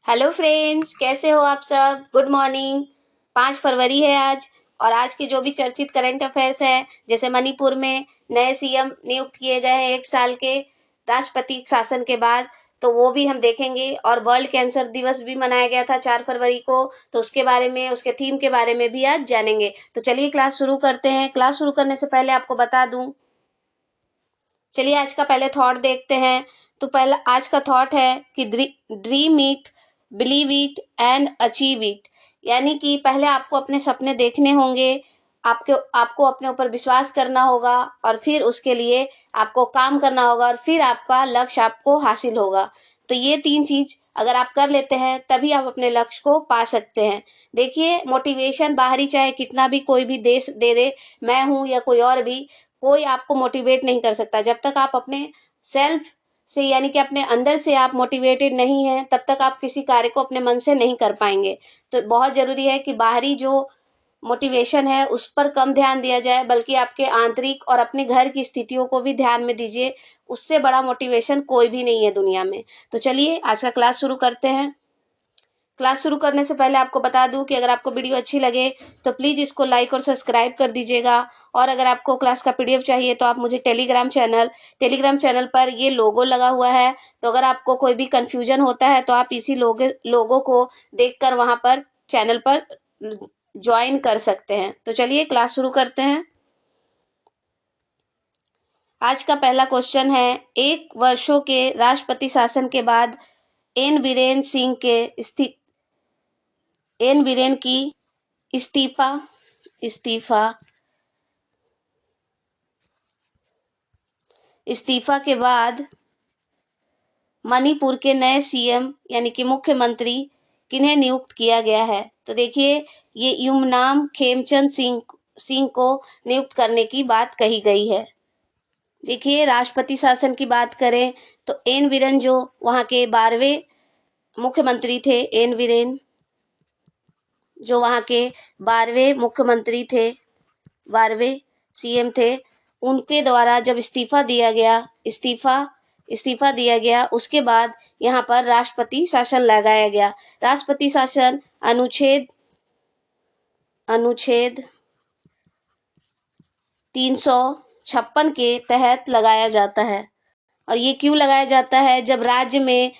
Hello friends, कैसे हो आप सब। Good morning. 5 फरवरी है आज। और आज के जो भी चर्चित करंट अफेयर्स है, जैसे मणिपुर में नए सीएम नियुक्त किए गए हैं 1 साल के राष्ट्रपति शासन के बाद, तो वो भी हम देखेंगे। और वर्ल्ड कैंसर दिवस भी मनाया गया था 4 फरवरी को, तो उसके बारे में, उसके थीम के बारे में भी आज जानेंगे। तो चलिए क्लास शुरू करते हैं। क्लास शुरू करने से पहले आपको बता दूं, चलिए आज का पहले थॉट देखते हैं। तो पहला आज का थॉट है कि dream it, believe it and achieve it. यानी कि पहले आपको अपने सपने देखने होंगे, आपके आपको अपने ऊपर विश्वास करना होगा, और फिर उसके लिए आपको काम करना होगा, और फिर आपका लक्ष्य आपको हासिल होगा। तो ये 3 चीज अगर आप कर लेते हैं तभी आप अपने लक्ष्य को पा सकते हैं। देखिए, मोटिवेशन बाहरी चाहे कितना भी कोई भी देश दे दे, मैं हूं या कोई और भी, कोई आपको मोटिवेट नहीं कर सकता। जब तक आप अपने सेल्फ से, यानी कि अपने अंदर से आप मोटिवेटेड नहीं हैं, तब तक आप किसी कार्य को अपने मन से नहीं कर पाएंगे। तो बहुत जरूरी है कि बाहरी जो मोटिवेशन है उस पर कम ध्यान दिया जाए, बल्कि आपके आंतरिक और अपने घर की स्थितियों को भी ध्यान में दीजिए। उससे बड़ा मोटिवेशन कोई भी नहीं है दुनिया में। तो चलिए आज का क्लास शुरू करते हैं। क्लास शुरू करने से पहले आपको बता दूं कि अगर आपको वीडियो अच्छी लगे तो प्लीज इसको लाइक और सब्सक्राइब कर दीजिएगा। और अगर आपको क्लास का पीडीएफ चाहिए तो आप मुझे टेलीग्राम चैनल पर ये लोगो लगा हुआ है। तो अगर आपको कोई भी कंफ्यूजन होता है तो आप इसी लोगो को देखकर वहां पर चैनल पर ज्वाइन कर सकते हैं। तो चलिए क्लास शुरू करते हैं। आज का पहला क्वेश्चन है, 1 वर्षों के राष्ट्रपति शासन के बाद एन बीरेन सिंह के एन बीरेन की इस्तीफा इस्तीफा इस्तीफा के बाद मणिपुर के नए सीएम यानी कि मुख्यमंत्री किन्हें नियुक्त किया गया है। तो देखिए, ये युमनाम खेमचंद सिंह को नियुक्त करने की बात कही गई है। देखिए, राष्ट्रपति शासन की बात करें तो एन बीरेन जो वहां के 12वें मुख्यमंत्री थे, एन बीरेन जो वहां के 12वें मुख्यमंत्री थे, 12वें सीएम थे, उनके द्वारा जब इस्तीफा दिया गया, उसके बाद यहाँ पर राष्ट्रपति शासन लगाया गया। राष्ट्रपति शासन अनुच्छेद 356 के तहत लगाया जाता है। और ये क्यों लगाया जाता है? जब राज्य में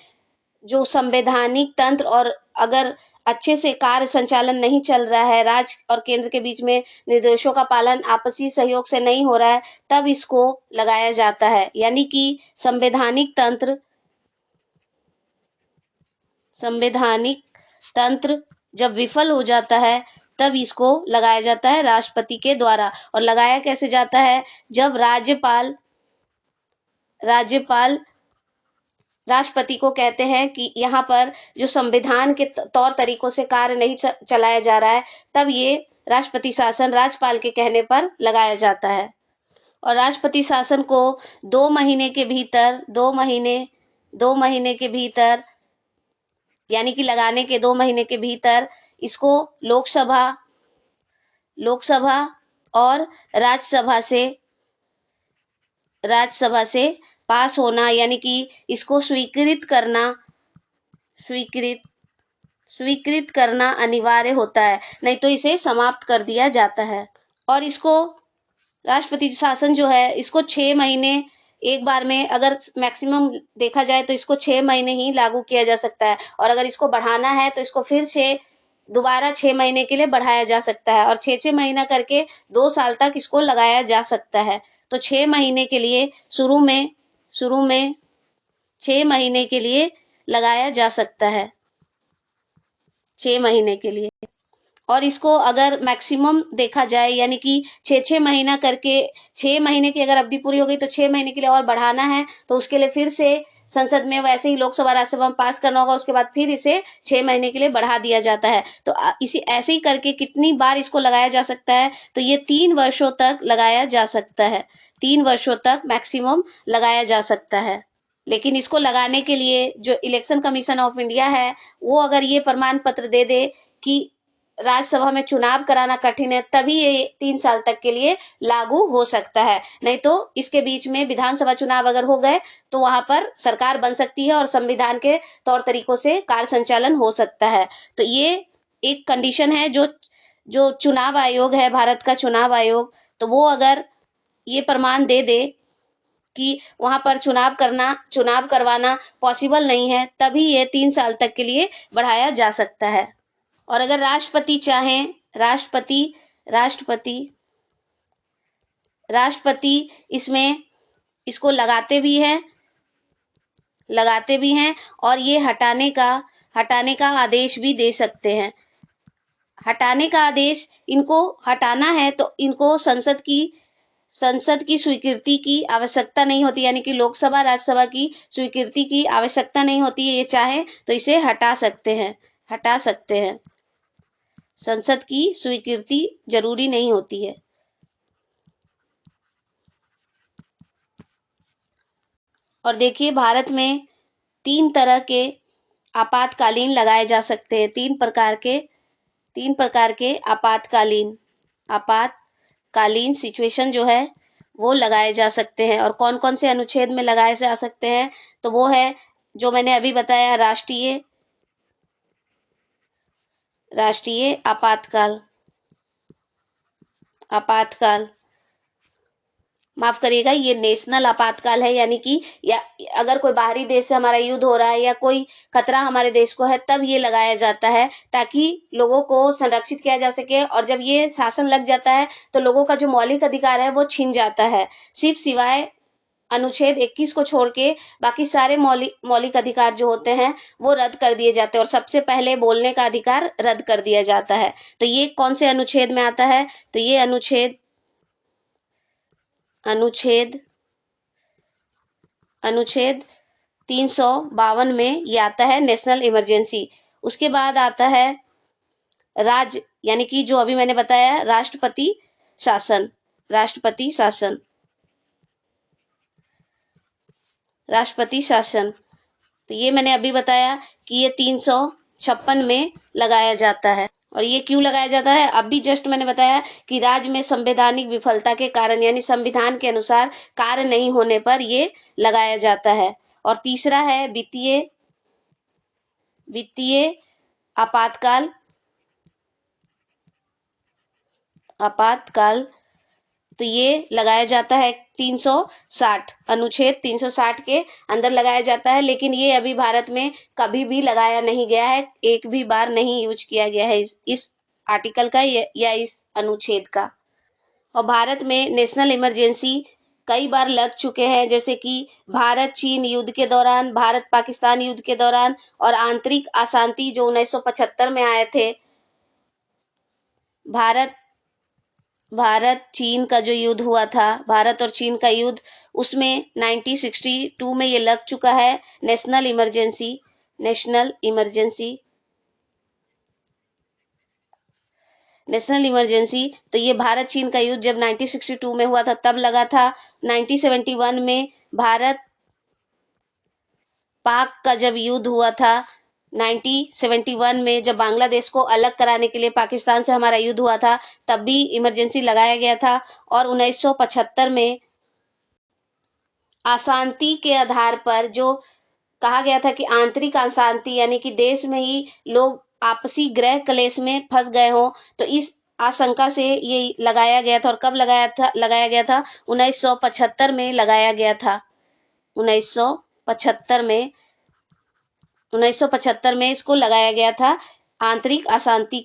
जो संवैधानिक तंत्र और अगर अच्छे से कार्य संचालन नहीं चल रहा है, राज्य और केंद्र के बीच में निर्देशों का पालन आपसी सहयोग से नहीं हो रहा है, तब इसको लगाया जाता है। यानी कि संवैधानिक तंत्र जब विफल हो जाता है तब इसको लगाया जाता है राष्ट्रपति के द्वारा। और लगाया कैसे जाता है? जब राज्यपाल राष्ट्रपति को कहते हैं कि यहाँ पर जो संविधान के तौर तरीकों से कार्य नहीं चलाया जा रहा है, तब ये राष्ट्रपति शासन राज्यपाल के कहने पर लगाया जाता है। और राष्ट्रपति शासन को 2 महीने के भीतर 2 महीने के भीतर, यानी कि लगाने के 2 महीने के भीतर इसको लोकसभा और राज्यसभा से पास होना, यानी कि इसको स्वीकृत करना अनिवार्य होता है, नहीं तो इसे समाप्त कर दिया जाता है। और इसको राष्ट्रपति शासन जो है, इसको 6 महीने एक बार में, अगर मैक्सिमम देखा जाए तो इसको 6 महीने ही लागू किया जा सकता है। और अगर इसको बढ़ाना है तो इसको फिर से दोबारा 6 महीने के लिए बढ़ाया जा सकता है, और 6 महीना करके 2 साल तक इसको लगाया जा सकता है। तो 6 महीने के लिए शुरू में 6 महीने के लिए लगाया जा सकता है, 6 महीने के लिए। और इसको अगर मैक्सिमम देखा जाए, यानी कि 6 महीना करके, 6 महीने की अगर अवधि पूरी हो गई तो 6 महीने के लिए और बढ़ाना है, तो उसके लिए फिर से संसद में, वैसे ही लोकसभा राज्यसभा में पास करना होगा, उसके बाद फिर इसे 6 महीने के लिए बढ़ा दिया जाता है। तो इसी ऐसे ही करके कितनी बार इसको लगाया जा सकता है? तो ये 3 वर्षों तक लगाया जा सकता है, 3 वर्षों तक मैक्सिमम लगाया जा सकता है। लेकिन इसको लगाने के लिए जो इलेक्शन कमीशन ऑफ इंडिया है, वो अगर ये प्रमाण पत्र दे दे कि राज्यसभा में चुनाव कराना कठिन है, तभी ये 3 साल तक के लिए लागू हो सकता है। नहीं तो इसके बीच में विधानसभा चुनाव अगर हो गए तो वहां पर सरकार बन सकती है और संविधान के तौर तरीकों से कार्य संचालन हो सकता है। तो ये एक कंडीशन है जो जो चुनाव आयोग है, भारत का चुनाव आयोग, तो वो अगर ये प्रमाण दे दे कि वहां पर चुनाव करवाना पॉसिबल नहीं है, तभी ये 3 साल तक के लिए बढ़ाया जा सकता है। और अगर राष्ट्रपति चाहें, राष्ट्रपति राष्ट्रपति इसमें इसको लगाते भी हैं और ये हटाने का आदेश भी दे सकते हैं। हटाने का आदेश, इनको हटाना है तो इनको संसद की स्वीकृति की आवश्यकता नहीं होती, यानी कि लोकसभा राज्यसभा की स्वीकृति की आवश्यकता नहीं होती है। ये चाहे तो इसे हटा सकते हैं। संसद की स्वीकृति जरूरी नहीं होती है। और देखिए, भारत में 3 तरह के आपातकालीन लगाए जा सकते हैं। 3 प्रकार के आपातकालीन सिचुएशन जो है वो लगाए जा सकते हैं। और कौन-कौन से अनुच्छेद में लगाए जा सकते हैं, तो वो है जो मैंने अभी बताया, राष्ट्रीय आपातकाल, माफ करिएगा, ये नेशनल आपातकाल है, यानी कि या अगर कोई बाहरी देश से हमारा युद्ध हो रहा है या कोई खतरा हमारे देश को है, तब ये लगाया जाता है ताकि लोगों को संरक्षित किया जा सके। और जब ये शासन लग जाता है तो लोगों का जो मौलिक अधिकार है वो छिन जाता है। सिर्फ सिवाय अनुच्छेद 21 को छोड़ के बाकी सारे मौलिक अधिकार जो होते हैं वो रद्द कर दिए जाते हैं और सबसे पहले बोलने का अधिकार रद्द कर दिया जाता है। तो ये कौन से अनुच्छेद में आता है, तो ये अनुच्छेद 352 में ये आता है, नेशनल इमरजेंसी। उसके बाद आता है यानी कि जो अभी मैंने बताया, राष्ट्रपति शासन। तो ये मैंने अभी बताया कि ये 356 में लगाया जाता है। और ये क्यों लगाया जाता है, अभी जस्ट मैंने बताया कि राज्य में संवैधानिक विफलता के कारण, यानी संविधान के अनुसार कार्य नहीं होने पर ये लगाया जाता है। और तीसरा है वित्तीय आपातकाल, तो ये लगाया जाता है 360, अनुच्छेद 360 के अंदर लगाया जाता है। लेकिन ये अभी भारत में कभी भी लगाया नहीं गया है, एक भी बार नहीं यूज किया गया है इस आर्टिकल का या इस अनुच्छेद का। और भारत में नेशनल इमरजेंसी कई बार लग चुके हैं, जैसे कि भारत चीन युद्ध के दौरान, भारत पाकिस्तान युद्ध के दौरान, और आंतरिक अशांति जो 1975 में आए थे। भारत चीन का जो युद्ध हुआ था, भारत और चीन का युद्ध, उसमें 1962 में ये लग चुका है नेशनल इमरजेंसी। तो ये भारत चीन का युद्ध जब 1962 में हुआ था तब लगा था। 1971 में भारत पाक का जब युद्ध हुआ था, 1971 में जब बांग्लादेश को अलग कराने के लिए पाकिस्तान से हमारा युद्ध हुआ था, तब भी इमरजेंसी लगाया गया था। और 1975 में अशांति के आधार पर जो कहा गया था कि आंतरिक अशांति, यानी कि देश में ही लोग आपसी गृह क्लेश में फंस गए हों, तो इस आशंका से ये लगाया गया था। और कब लगाया गया था 1975 में लगाया गया था। 1975 में इसको लगाया गया था, आंतरिक अशांति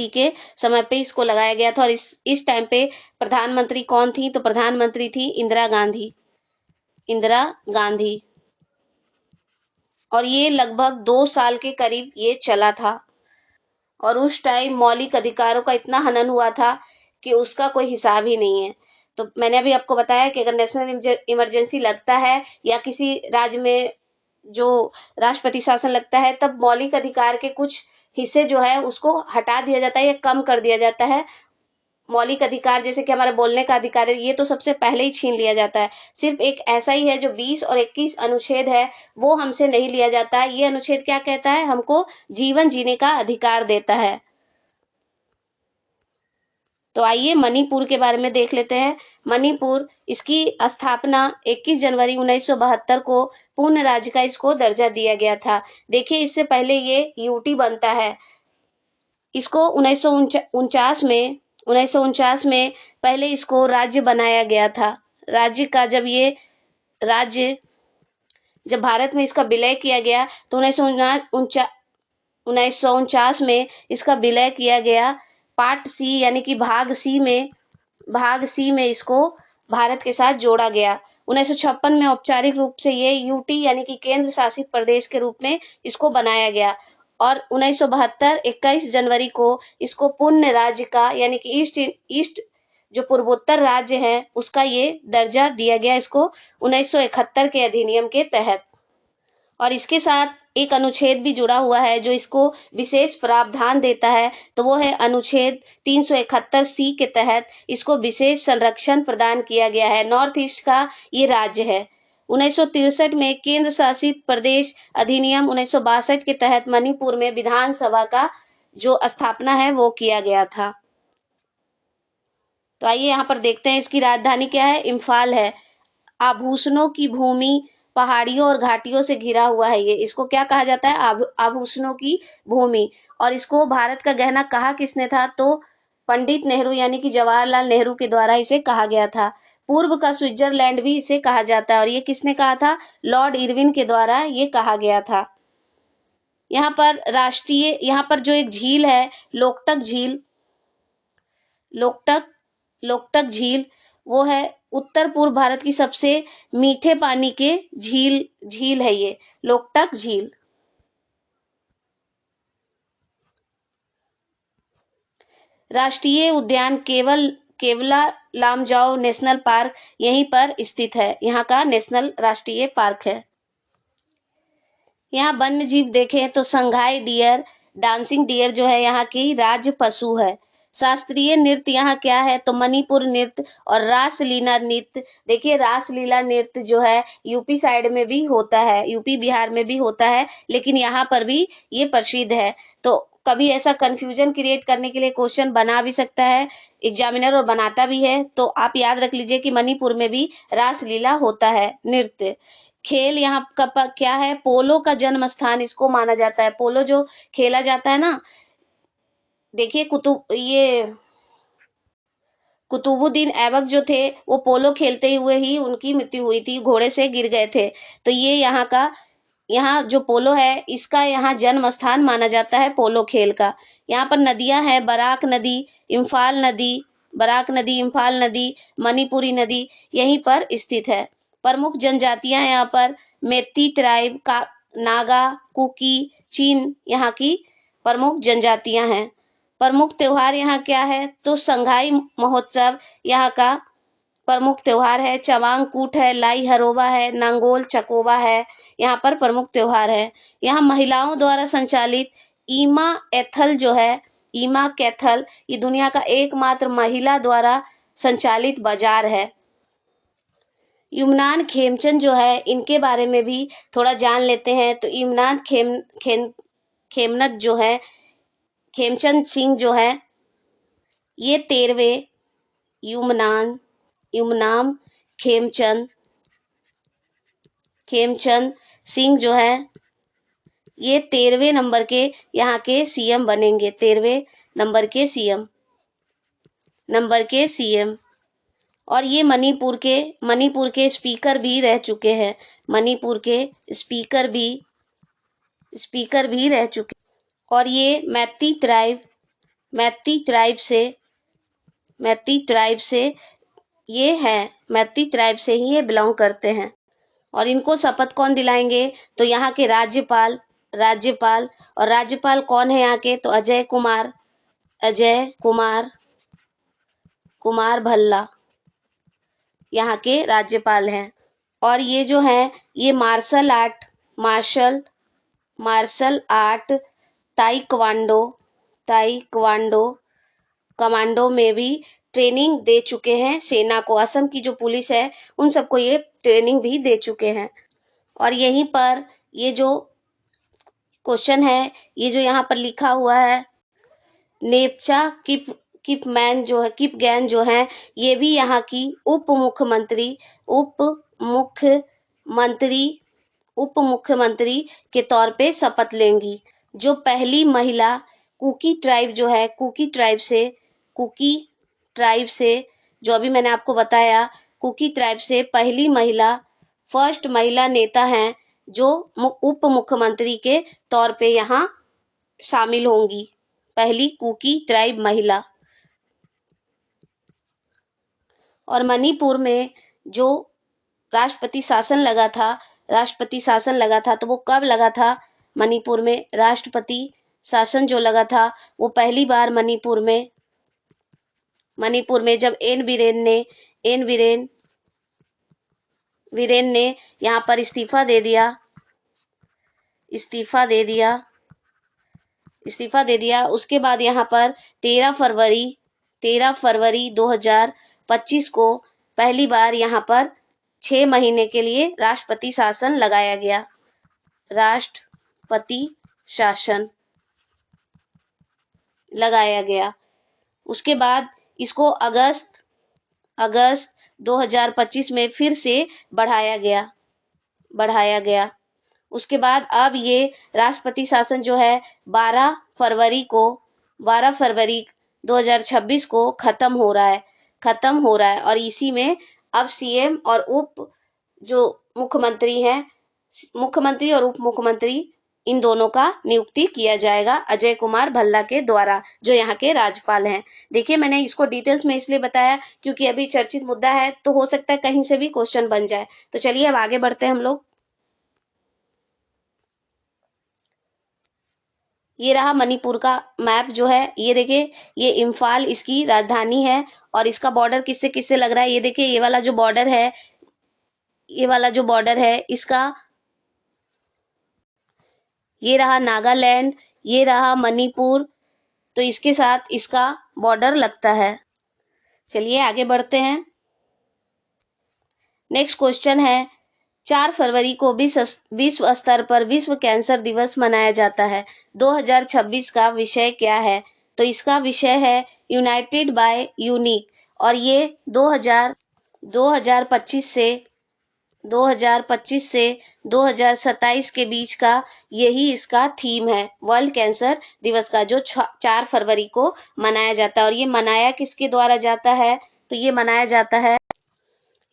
के समय पे इसको लगाया गया था। और इस टाइम पे प्रधानमंत्री कौन थी, तो प्रधानमंत्री थी इंदिरा गांधी। और ये लगभग 2 साल के करीब ये चला था। और उस टाइम मौलिक अधिकारों का इतना हनन हुआ था कि उसका कोई हिसाब ही नहीं है। तो मैंने अभी आपको बताया कि अगर नेशनल इमरजेंसी लगता है या किसी राज्य में जो राष्ट्रपति शासन लगता है, तब मौलिक अधिकार के कुछ हिस्से जो है उसको हटा दिया जाता है या कम कर दिया जाता है। मौलिक अधिकार जैसे कि हमारे बोलने का अधिकार है, ये तो सबसे पहले ही छीन लिया जाता है। सिर्फ एक ऐसा ही है जो 20 और 21 अनुच्छेद है, वो हमसे नहीं लिया जाता है। ये अनुच्छेद क्या कहता है? हमको जीवन जीने का अधिकार देता है। तो आइए मणिपुर के बारे में देख लेते हैं। मणिपुर, इसकी स्थापना 21 जनवरी 1972 को पूर्ण राज्य का इसको दर्जा दिया गया था। देखिए, इससे पहले ये यूटी बनता है। इसको 1949 में पहले इसको राज्य बनाया गया था। राज्य का जब भारत में इसका विलय किया गया तो 1949 में इसका विलय किया गया। पार्ट सी यानी कि भाग सी में इसको भारत के साथ जोड़ा गया। 1956 में औपचारिक रूप से ये यूटी यानी कि केंद्र शासित प्रदेश के रूप में इसको बनाया गया और 1972 21 जनवरी को इसको पूर्ण राज्य का यानी कि ईस्ट जो पूर्वोत्तर राज्य है उसका ये दर्जा दिया गया इसको 1971 के अधिनियम के तहत। और इसके साथ एक अनुच्छेद भी जुड़ा हुआ है जो इसको विशेष प्रावधान देता है, तो वो है अनुच्छेद 371 सी के तहत इसको विशेष संरक्षण प्रदान किया गया है। नॉर्थ ईस्ट का ये राज्य है। 1963 में केंद्र शासित प्रदेश अधिनियम 1962 के तहत मणिपुर में विधानसभा का जो स्थापना है वो किया गया था। तो आइए यहाँ पर देखते हैं इसकी राजधानी क्या है। इम्फाल है। आभूषणों की भूमि, पहाड़ियों और घाटियों से घिरा हुआ है ये। इसको क्या कहा जाता है? आभूषणों की भूमि। और इसको भारत का गहना कहा किसने था? तो पंडित नेहरू यानी कि जवाहरलाल नेहरू के द्वारा इसे कहा गया था। पूर्व का स्विट्जरलैंड भी इसे कहा जाता है और ये किसने कहा था? लॉर्ड इरविन के द्वारा ये कहा गया था। यहाँ पर जो एक झील है, लोकटक झील, वो है उत्तर पूर्व भारत की सबसे मीठे पानी के झील है ये लोकटक झील। राष्ट्रीय उद्यान केवला लामजाओ नेशनल पार्क यहीं पर स्थित है। यहाँ का नेशनल राष्ट्रीय पार्क है। यहाँ वन्य जीव देखें तो संघाई डियर, डांसिंग डियर जो है यहाँ की राज्य पशु है। शास्त्रीय नृत्य यहाँ क्या है? तो मणिपुर नृत्य और रासलीला नृत्य। देखिए, रासलीला नृत्य जो है यूपी साइड में भी होता है, यूपी बिहार में भी होता है, लेकिन यहाँ पर भी ये प्रसिद्ध है। तो कभी ऐसा कंफ्यूजन क्रिएट करने के लिए क्वेश्चन बना भी सकता है एग्जामिनर और बनाता भी है। तो आप याद रख लीजिए कि मणिपुर में भी रासलीला होता है, नृत्य। खेल यहाँ का क्या है? पोलो का जन्म स्थान इसको माना जाता है। पोलो जो खेला जाता है ना, देखिए कुतुबुद्दीन ऐबक जो थे वो पोलो खेलते हुए ही उनकी मृत्यु हुई थी, घोड़े से गिर गए थे। तो ये यहाँ जो पोलो है इसका यहाँ जन्म स्थान माना जाता है पोलो खेल का। यहाँ पर नदियां हैं, बराक नदी, इम्फाल नदी, मणिपुरी नदी यहीं पर स्थित है। प्रमुख जनजातियां यहाँ पर मेती ट्राइब का, नागा, कुकी, चीन यहाँ की प्रमुख जनजातियां हैं। प्रमुख त्योहार यहाँ क्या है? तो संघाई महोत्सव यहाँ का प्रमुख त्योहार है। चवांग है, लाई हरोबा है, नांगोल चकोबा है, यहाँ पर प्रमुख त्योहार है। यहाँ महिलाओं द्वारा संचालित ईमा कैथल ये दुनिया का एकमात्र महिला द्वारा संचालित बाजार है। युमनान खेमचंद जो है इनके बारे में भी थोड़ा जान लेते हैं। तो युमनान खेमनद जो है, खेमचंद सिंह जो है, ये 13वें युमनाम खेमचंद सिंह जो है ये 13वें नंबर के यहाँ के सीएम बनेंगे। 13वें नंबर के सीएम। और ये मणिपुर के स्पीकर भी रह चुके हैं। मणिपुर के स्पीकर भी रह चुके। और ये मैती ट्राइब से ही ये बिलोंग करते हैं। और इनको शपथ कौन दिलाएंगे? तो यहाँ के राज्यपाल। और राज्यपाल कौन है यहाँ के? तो अजय कुमार भल्ला यहाँ के राज्यपाल हैं। और ये जो है ये मार्शल आर्ट ताइक्वांडो कमांडो में भी ट्रेनिंग दे चुके हैं सेना को। असम की जो पुलिस है उन सबको ये ट्रेनिंग भी दे चुके हैं। और यहीं पर ये जो क्वेश्चन है, ये जो यहाँ पर लिखा हुआ है, नेपचा किपमैन जो है, किपगैन जो है, ये भी यहाँ की उप मुख्यमंत्री के तौर पे शपथ लेंगी। जो पहली महिला कुकी ट्राइब जो है, कुकी ट्राइब से जो अभी मैंने आपको बताया, कुकी ट्राइब से पहली महिला, फर्स्ट महिला नेता हैं जो उप मुख्यमंत्री के तौर पे यहाँ शामिल होंगी, पहली कुकी ट्राइब महिला। और मणिपुर में जो राष्ट्रपति शासन लगा था, तो वो कब लगा था? मणिपुर में राष्ट्रपति शासन जो लगा था वो पहली बार मणिपुर में जब एन वीरेन ने यहाँ पर इस्तीफा दे दिया। उसके बाद यहाँ पर 13 फरवरी 2025 को पहली बार यहाँ पर 6 महीने के लिए राष्ट्रपति शासन लगाया गया। उसके बाद इसको अगस्त 2025 में फिर से बढ़ाया गया। उसके बाद अब ये राष्ट्रपति शासन जो है 12 फरवरी 2026 को खत्म हो रहा है। और इसी में अब सीएम और मुख्यमंत्री और उप मुख्यमंत्री इन दोनों का नियुक्ति किया जाएगा अजय कुमार भल्ला के द्वारा, जो यहाँ के राज्यपाल हैं। देखिए, मैंने इसको डिटेल्स में इसलिए बताया क्योंकि अभी चर्चित मुद्दा है, तो हो सकता है कहीं से भी क्वेश्चन बन जाए। तो चलिए अब आगे बढ़ते हैं हम लोग। ये रहा मणिपुर का मैप जो है, ये देखिए, ये इम्फाल इसकी राजधानी है और इसका बॉर्डर किससे किससे लग रहा है। ये देखिए, ये वाला जो बॉर्डर है इसका, ये रहा नागालैंड, ये रहा मणिपुर, तो इसके साथ इसका बॉर्डर लगता है। चलिए आगे बढ़ते हैं। नेक्स्ट क्वेश्चन है, 4 फरवरी को विश्व स्तर पर विश्व कैंसर दिवस मनाया जाता है। 2026 का विषय क्या है? तो इसका विषय है यूनाइटेड बाय यूनिक, और ये 2025 से 2027 के बीच का यही इसका थीम है, वर्ल्ड कैंसर दिवस का, जो 4 फरवरी को मनाया जाता है। और ये मनाया किसके द्वारा जाता है? तो ये मनाया जाता है,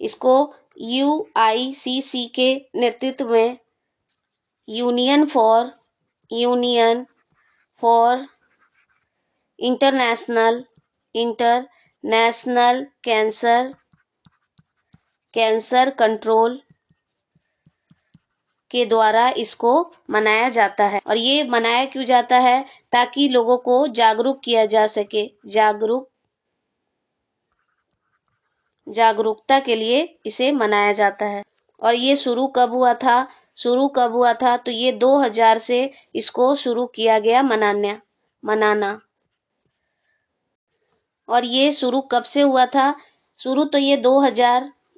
इसको UICC के नेतृत्व में union for international cancer control के द्वारा इसको मनाया जाता है। और ये मनाया क्यों जाता है? ताकि लोगों को जागरूक किया जा सके, जागरूकता के लिए इसे मनाया जाता है। और ये शुरू कब हुआ था? तो ये 2000 से इसको शुरू किया गया मनाना। और ये शुरू कब से हुआ था? शुरू तो ये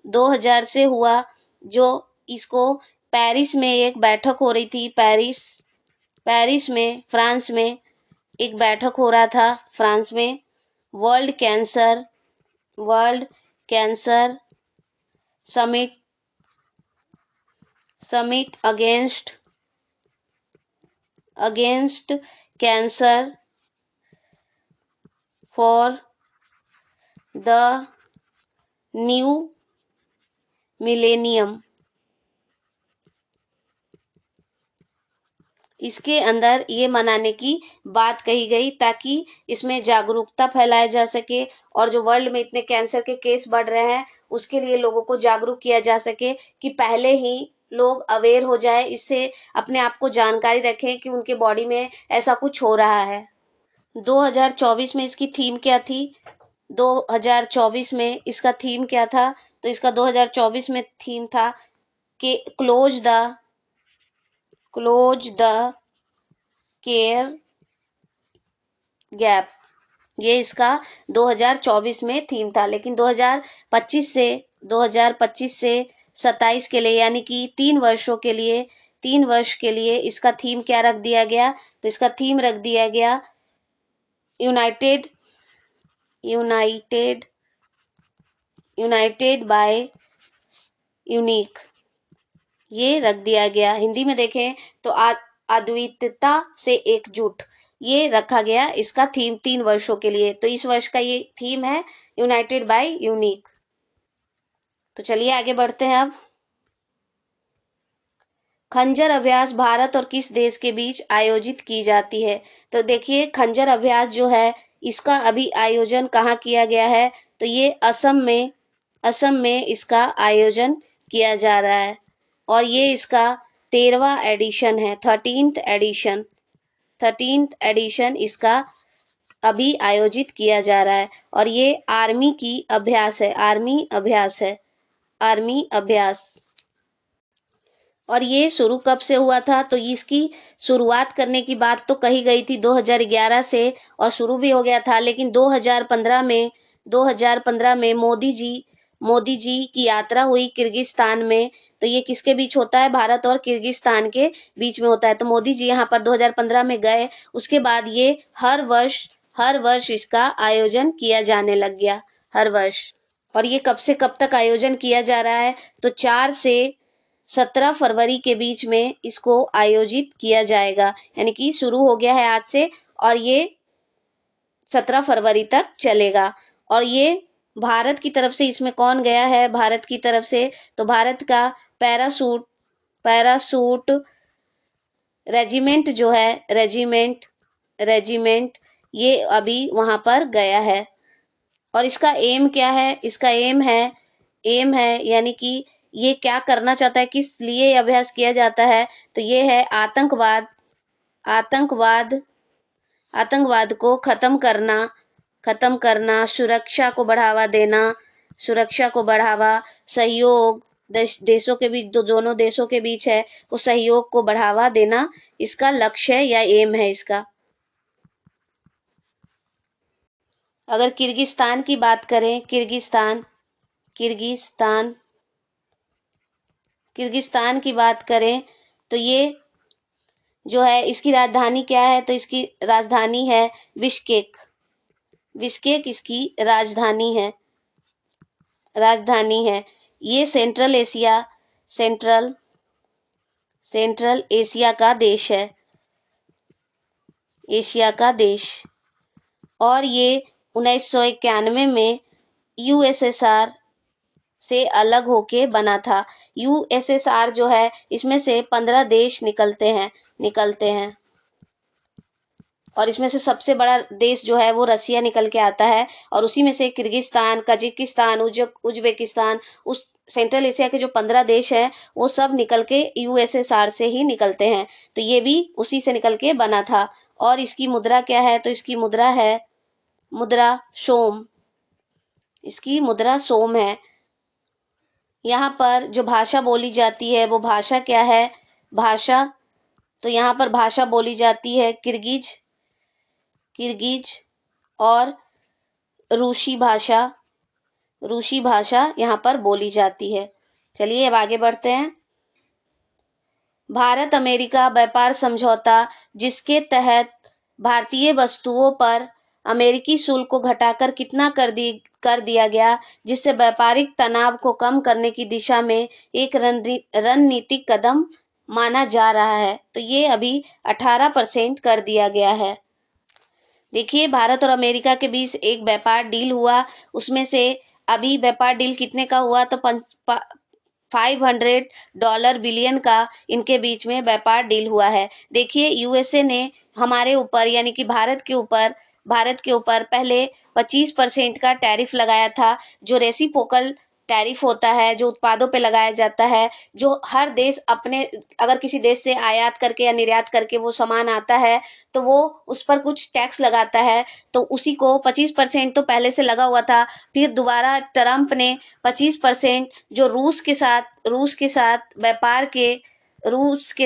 2000 से हुआ, जो इसको पेरिस में एक बैठक हो रही थी, पेरिस में, फ्रांस में एक बैठक हो रहा था, फ्रांस में, world cancer summit against cancer for the new millennium. इसके अंदर ये मनाने की बात कही गई ताकि इसमें जागरूकता फैलाया जा सके, और जो वर्ल्ड में इतने कैंसर के केस बढ़ रहे हैं उसके लिए लोगों को जागरूक किया जा सके कि पहले ही लोग अवेयर हो जाए, इससे अपने आप को जानकारी रखें कि उनके बॉडी में ऐसा कुछ हो रहा है। 2024 में इसकी थीम क्या थी? 2024 में इसका थीम क्या था? तो इसका 2024 में थीम था कि क्लोज द केयर गैप। ये इसका 2024 में थीम था, लेकिन 2025 से 27 के लिए, यानी कि 3 वर्ष के लिए इसका थीम क्या रख दिया गया? तो इसका थीम रख दिया गया united united united by unique, ये रख दिया गया। हिंदी में देखें तो अद्वितीयता से एकजुट, ये रखा गया इसका थीम 3 वर्षों के लिए। तो इस वर्ष का ये थीम है यूनाइटेड बाय यूनिक। तो चलिए आगे बढ़ते हैं अब। खंजर अभ्यास भारत और किस देश के बीच आयोजित की जाती है? तो देखिए खंजर अभ्यास जो है इसका अभी आयोजन कहाँ किया गया है? तो ये असम में इसका आयोजन किया जा रहा है और ये इसका 13वां एडिशन है, 13th एडिशन इसका अभी आयोजित किया जा रहा है और ये आर्मी अभ्यास। और ये शुरू कब से हुआ था? तो इसकी शुरुआत करने की बात तो कही गई थी 2011 से और शुरू भी हो गया था, लेकिन 2015 में मोदी जी की यात्रा हुई किर्गिस्तान में। तो ये किसके बीच होता है? भारत और किर्गिस्तान के बीच में होता है। तो मोदी जी यहाँ पर 2015 में गए, उसके बाद ये हर वर्ष इसका आयोजन किया जाने लग गया, हर वर्ष। और ये कब से कब तक आयोजन किया जा रहा है? तो 4 से 17 फरवरी के बीच में इसको आयोजित किया जाएगा, यानी कि शुरू हो गया है आज से और ये 17 फरवरी तक चलेगा। और ये भारत की तरफ से इसमें कौन गया है? भारत की तरफ से तो भारत का पैरासूट रेजिमेंट जो है, रेजिमेंट ये अभी वहां पर गया है। और इसका एम क्या है? इसका एम है यानी कि ये क्या करना चाहता है, किस लिए ये अभ्यास किया जाता है? तो ये है आतंकवाद को खत्म करना, सुरक्षा को बढ़ावा, सहयोग देशों के बीच, जो दोनों देशों के बीच है, वो सहयोग को बढ़ावा देना इसका लक्ष्य है या एम है इसका। अगर किर्गिस्तान की बात करें, किर्गिस्तान की बात करें तो ये जो है इसकी राजधानी क्या है? तो इसकी राजधानी है बिश्केक इसकी राजधानी है। ये सेंट्रल एशिया का देश है, और ये 1991 में यूएसएसआर से अलग होके बना था। यूएसएसआर जो है इसमें से 15 देश निकलते हैं और इसमें से सबसे बड़ा देश जो है वो रसिया निकल के आता है और उसी में से किर्गिस्तान, कजाकिस्तान, उज्बेकिस्तान, उस सेंट्रल एशिया के जो 15 देश हैं वो सब निकल के यूएसएसआर से ही निकलते हैं। तो ये भी उसी से निकल के बना था। और इसकी मुद्रा क्या है? तो इसकी मुद्रा है सोम है। यहाँ पर जो भाषा बोली जाती है वो भाषा क्या है? तो यहाँ पर भाषा बोली जाती है किर्गिज और रूसी भाषा यहाँ पर बोली जाती है। चलिए अब आगे बढ़ते हैं। भारत अमेरिका व्यापार समझौता, जिसके तहत भारतीय वस्तुओं पर अमेरिकी शुल्क को घटाकर कितना कर दिया गया, जिससे व्यापारिक तनाव को कम करने की दिशा में एक रणनीतिक कदम माना जा रहा है। तो ये अभी 18% कर दिया गया है। देखिए भारत और अमेरिका के बीच एक व्यापार डील हुआ, उसमें से अभी व्यापार डील कितने का हुआ? तो $500 बिलियन का इनके बीच में व्यापार डील हुआ है। देखिए यूएसए ने हमारे ऊपर यानी कि भारत के ऊपर पहले 25% का टैरिफ लगाया था, जो रेसिप्रोकल टैरिफ होता है, जो उत्पादों पे लगाया जाता है, जो हर देश अपने अगर किसी देश से आयात करके या निर्यात करके वो सामान आता है तो वो उस पर कुछ टैक्स लगाता है। तो उसी को 25% तो पहले से लगा हुआ था, फिर दोबारा ट्रंप ने 25% जो रूस के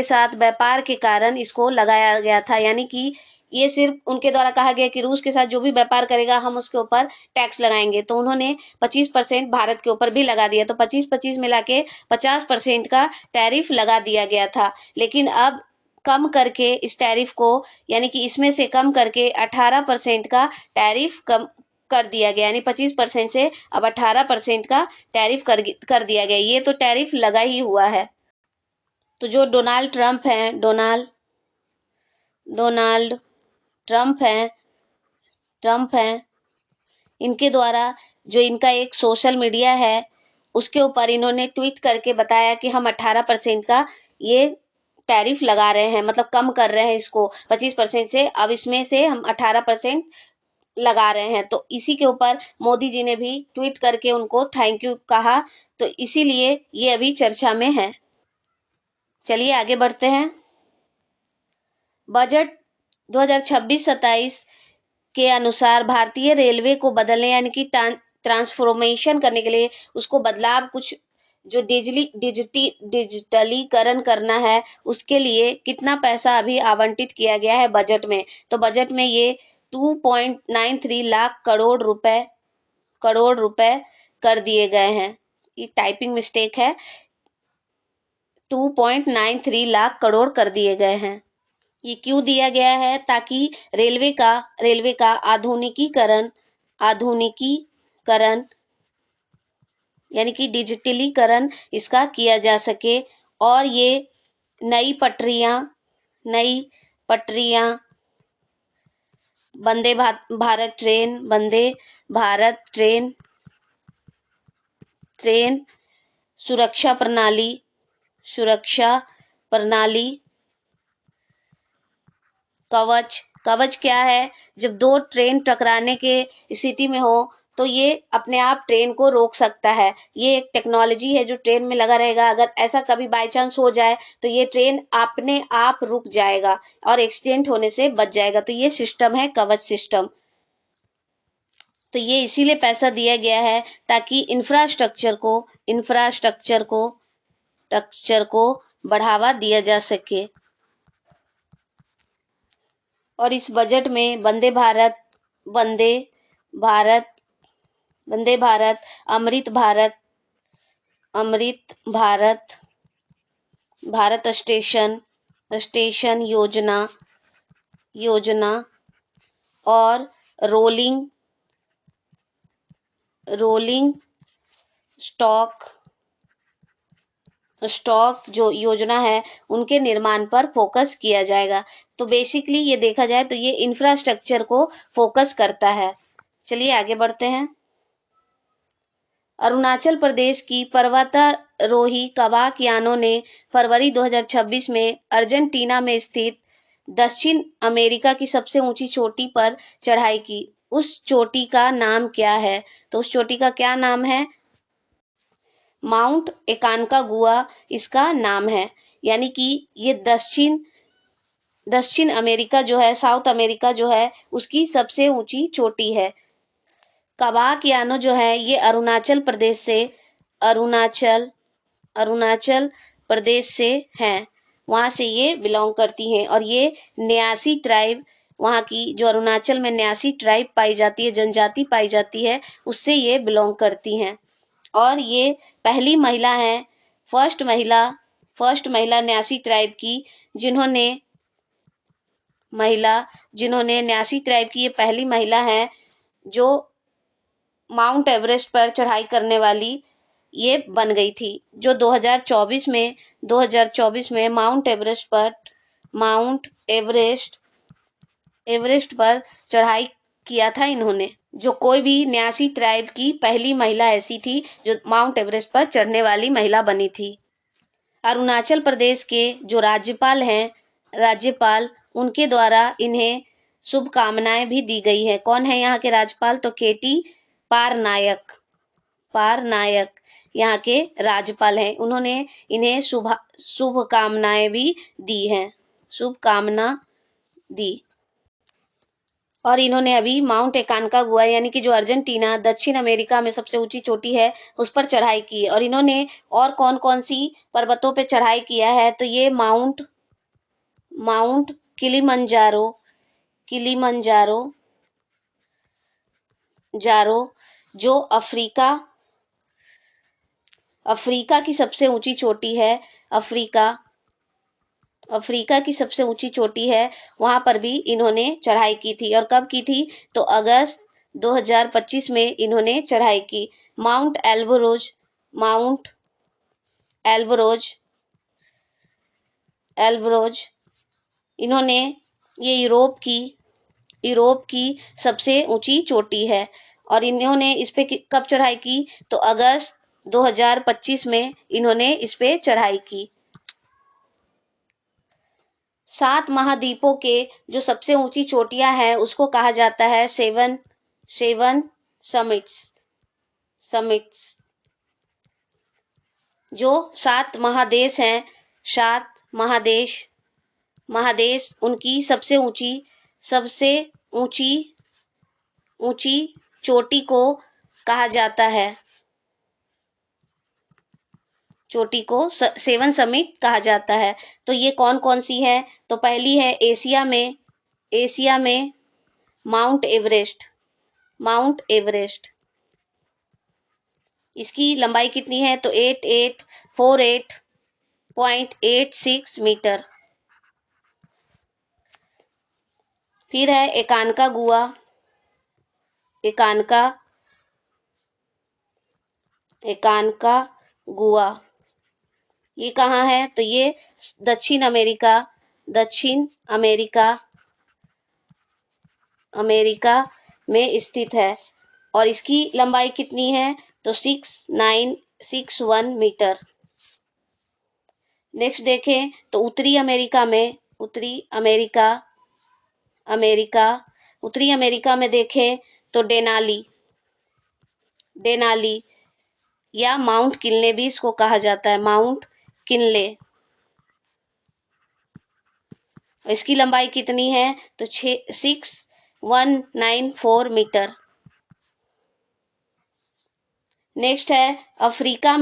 साथ व्यापार के कारण इसको लगाया गया था, यानी कि ये सिर्फ उनके द्वारा कहा गया कि रूस के साथ जो भी व्यापार करेगा हम उसके ऊपर टैक्स लगाएंगे। तो उन्होंने 25% भारत के ऊपर भी लगा दिया, तो 25-25 मिला के 50% का टैरिफ लगा दिया गया था। लेकिन अब कम करके इस टैरिफ को, यानी कि इसमें से कम करके 18% का टैरिफ कम कर दिया गया, यानी 25% से अब 18% का टैरिफ कर दिया गया। ये तो टैरिफ लगा ही हुआ है। तो जो डोनाल्ड ट्रंप हैं, इनके द्वारा जो इनका एक सोशल मीडिया है उसके ऊपर इन्होंने ट्वीट करके बताया कि हम 18% का ये टैरिफ लगा रहे हैं, मतलब कम कर रहे हैं इसको 25% से, अब इसमें से हम 18% लगा रहे हैं। तो इसी के ऊपर मोदी जी ने भी ट्वीट करके उनको थैंक यू कहा, तो इसीलिए ये अभी चर्चा में है। चलिए आगे बढ़ते हैं। बजट 2026-27 के अनुसार भारतीय रेलवे को बदलने, यानी कि ट्रांसफॉर्मेशन करने के लिए, उसको बदलाव, कुछ जो डिजिटलीकरण करना है उसके लिए कितना पैसा अभी आवंटित किया गया है बजट में। तो बजट में ये 2.93 लाख करोड़ रुपए कर दिए गए हैं। ये टाइपिंग मिस्टेक है, 2.93 लाख करोड़ कर दिए गए हैं। ये क्यों दिया गया है? ताकि रेलवे का आधुनिकीकरण यानी कि डिजिटलीकरण इसका किया जा सके, और ये नई पटरियां वंदे भारत ट्रेन सुरक्षा प्रणाली कवच क्या है? जब दो ट्रेन टकराने के स्थिति में हो तो ये अपने आप ट्रेन को रोक सकता है। ये एक टेक्नोलॉजी है जो ट्रेन में लगा रहेगा। अगर ऐसा कभी बाय चांस हो जाए तो ये ट्रेन अपने आप रुक जाएगा और एक्सीडेंट होने से बच जाएगा। तो ये सिस्टम है कवच सिस्टम। तो ये इसीलिए पैसा दिया गया है ताकि इंफ्रास्ट्रक्चर को बढ़ावा दिया जा सके। और इस बजट में वंदे भारत, अमृत भारत स्टेशन योजना और रोलिंग स्टॉक जो योजना है उनके निर्माण पर फोकस किया जाएगा। तो बेसिकली ये देखा जाए तो ये इंफ्रास्ट्रक्चर को फोकस करता है। चलिए आगे बढ़ते हैं। अरुणाचल प्रदेश की पर्वतारोही कवाक यानो ने फरवरी 2026 में अर्जेंटीना में स्थित दक्षिण अमेरिका की सबसे ऊंची चोटी पर चढ़ाई की। उस चोटी का नाम क्या है? तो उस चोटी का क्या नाम है? माउंट एकानकागुआ इसका नाम है। यानी कि ये दक्षिण अमेरिका जो है, साउथ अमेरिका जो है, उसकी सबसे ऊंची चोटी है। कवाक यानो जो है ये अरुणाचल प्रदेश से हैं, वहां से ये बिलोंग करती हैं। और ये न्यासी ट्राइब, वहां की जो अरुणाचल में न्यासी ट्राइब पाई जाती है, जनजाति पाई जाती है, उससे ये बिलोंग करती हैं। और ये पहली महिला है, फर्स्ट महिला न्यासी ट्राइब की, जिन्होंने न्यासी ट्राइब की ये पहली महिला है जो माउंट एवरेस्ट पर चढ़ाई करने वाली ये बन गई थी, जो 2024 में माउंट एवरेस्ट पर चढ़ाई किया था इन्होंने। जो कोई भी न्यासी ट्राइब की पहली महिला ऐसी थी जो माउंट एवरेस्ट पर चढ़ने वाली महिला बनी थी। अरुणाचल प्रदेश के जो राज्यपाल उनके द्वारा इन्हें शुभकामनाएं भी दी गई है। कौन है यहाँ के राज्यपाल? तो केटी पार नायक यहाँ के राज्यपाल हैं। उन्होंने इन्हें शुभकामनाएं भी दी हैं, शुभकामना दी। और इन्होंने अभी माउंट एकानकागुआ यानी कि जो अर्जेंटीना दक्षिण अमेरिका में सबसे ऊंची चोटी है उस पर चढ़ाई की। और इन्होंने और कौन कौन सी पर्वतों पे चढ़ाई किया है? तो ये माउंट किलिमंजारो जारो जो अफ्रीका की सबसे ऊंची चोटी है। अफ्रीका की सबसे ऊंची चोटी है, वहां पर भी इन्होंने चढ़ाई की थी। और कब की थी? तो अगस्त 2025 में इन्होंने चढ़ाई की। माउंट एल्बरोज इन्होंने ये यूरोप की सबसे ऊंची चोटी है। और इन्होंने इस पे कब चढ़ाई की? तो अगस्त 2025 में इन्होंने इस पे चढ़ाई की। 7 महाद्वीपों के जो सबसे ऊंची चोटियां हैं उसको कहा जाता है सेवन समिट्स। जो 7 महादेश हैं, 7 महादेश उनकी सबसे ऊंची चोटी को कहा जाता है, चोटी को 7 समिट कहा जाता है। तो ये कौन कौन सी है? तो पहली है एशिया में माउंट एवरेस्ट। इसकी लंबाई कितनी है? तो 8848.86 मीटर। फिर है एकानका गुआ। ये कहाँ है? तो ये दक्षिण अमेरिका में स्थित है। और इसकी लंबाई कितनी है? तो 6961 मीटर। नेक्स्ट देखें तो उत्तरी अमेरिका में देखें तो डेनाली या माउंट किनले भी इसको कहा जाता है, माउंट किनले। इसकी लंबाई कितनी है? तो 6194 मीटर। नेक्स्ट है अफ्रीका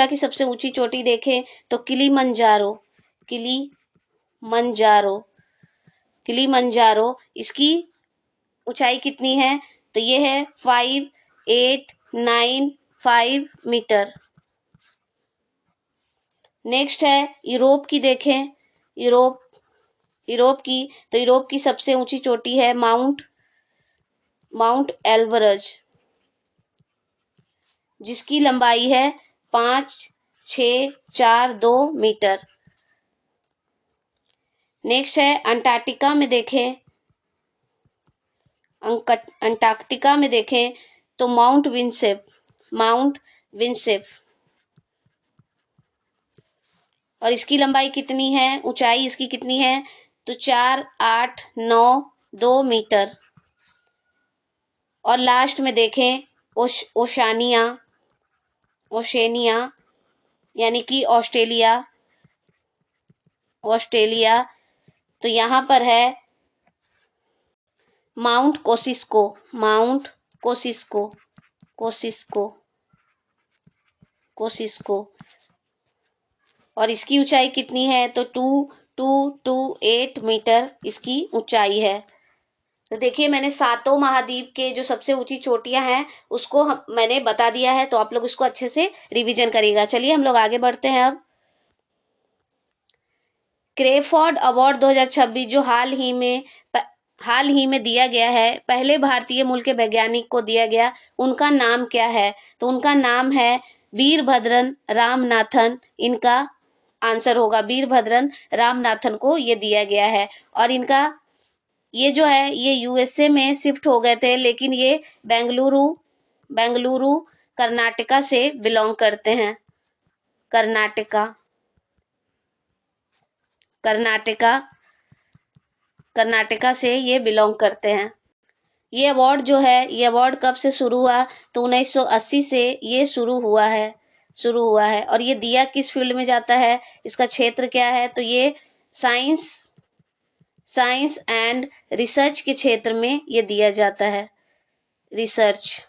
की सबसे ऊंची चोटी देखें तो किलिमंजारो। इसकी ऊंचाई कितनी है? तो ये है 5895 मीटर। नेक्स्ट है यूरोप की देखें, यूरोप की सबसे ऊंची चोटी है माउंट एल्बरज, जिसकी लंबाई है 5642 मीटर। नेक्स्ट है अंटार्कटिका में देखें तो माउंट विंसेप। और इसकी लंबाई कितनी है? ऊंचाई इसकी कितनी है? तो 4892 मीटर। और लास्ट में देखें ओशेनिया यानी कि ऑस्ट्रेलिया। तो यहाँ पर है माउंट कोसिस्को। और इसकी ऊंचाई कितनी है? तो 2228 मीटर इसकी ऊंचाई है। तो देखिए मैंने सातों महाद्वीप के जो सबसे ऊंची चोटियां हैं उसको मैंने बता दिया है, तो आप लोग उसको अच्छे से रिवीजन करिएगा। चलिए हम लोग आगे बढ़ते हैं। अब क्रेफोर्ड अवार्ड 2026 जो हाल ही में दिया गया है, पहले भारतीय मूल के वैज्ञानिक को दिया गया, उनका नाम क्या है? तो उनका नाम है वीरभद्रन रामनाथन। इनका आंसर होगा वीरभद्रन रामनाथन को ये दिया गया है। और इनका ये जो है ये यूएसए में शिफ्ट हो गए थे, लेकिन ये बेंगलुरु कर्नाटका से बिलोंग करते हैं। कर्नाटका से ये बिलोंग करते हैं। ये अवार्ड जो है, ये अवार्ड कब से शुरू हुआ? तो 1980 से ये शुरू हुआ है। और ये दिया किस फील्ड में जाता है? इसका क्षेत्र क्या है? तो ये साइंस एंड रिसर्च के क्षेत्र में ये दिया जाता है, रिसर्च।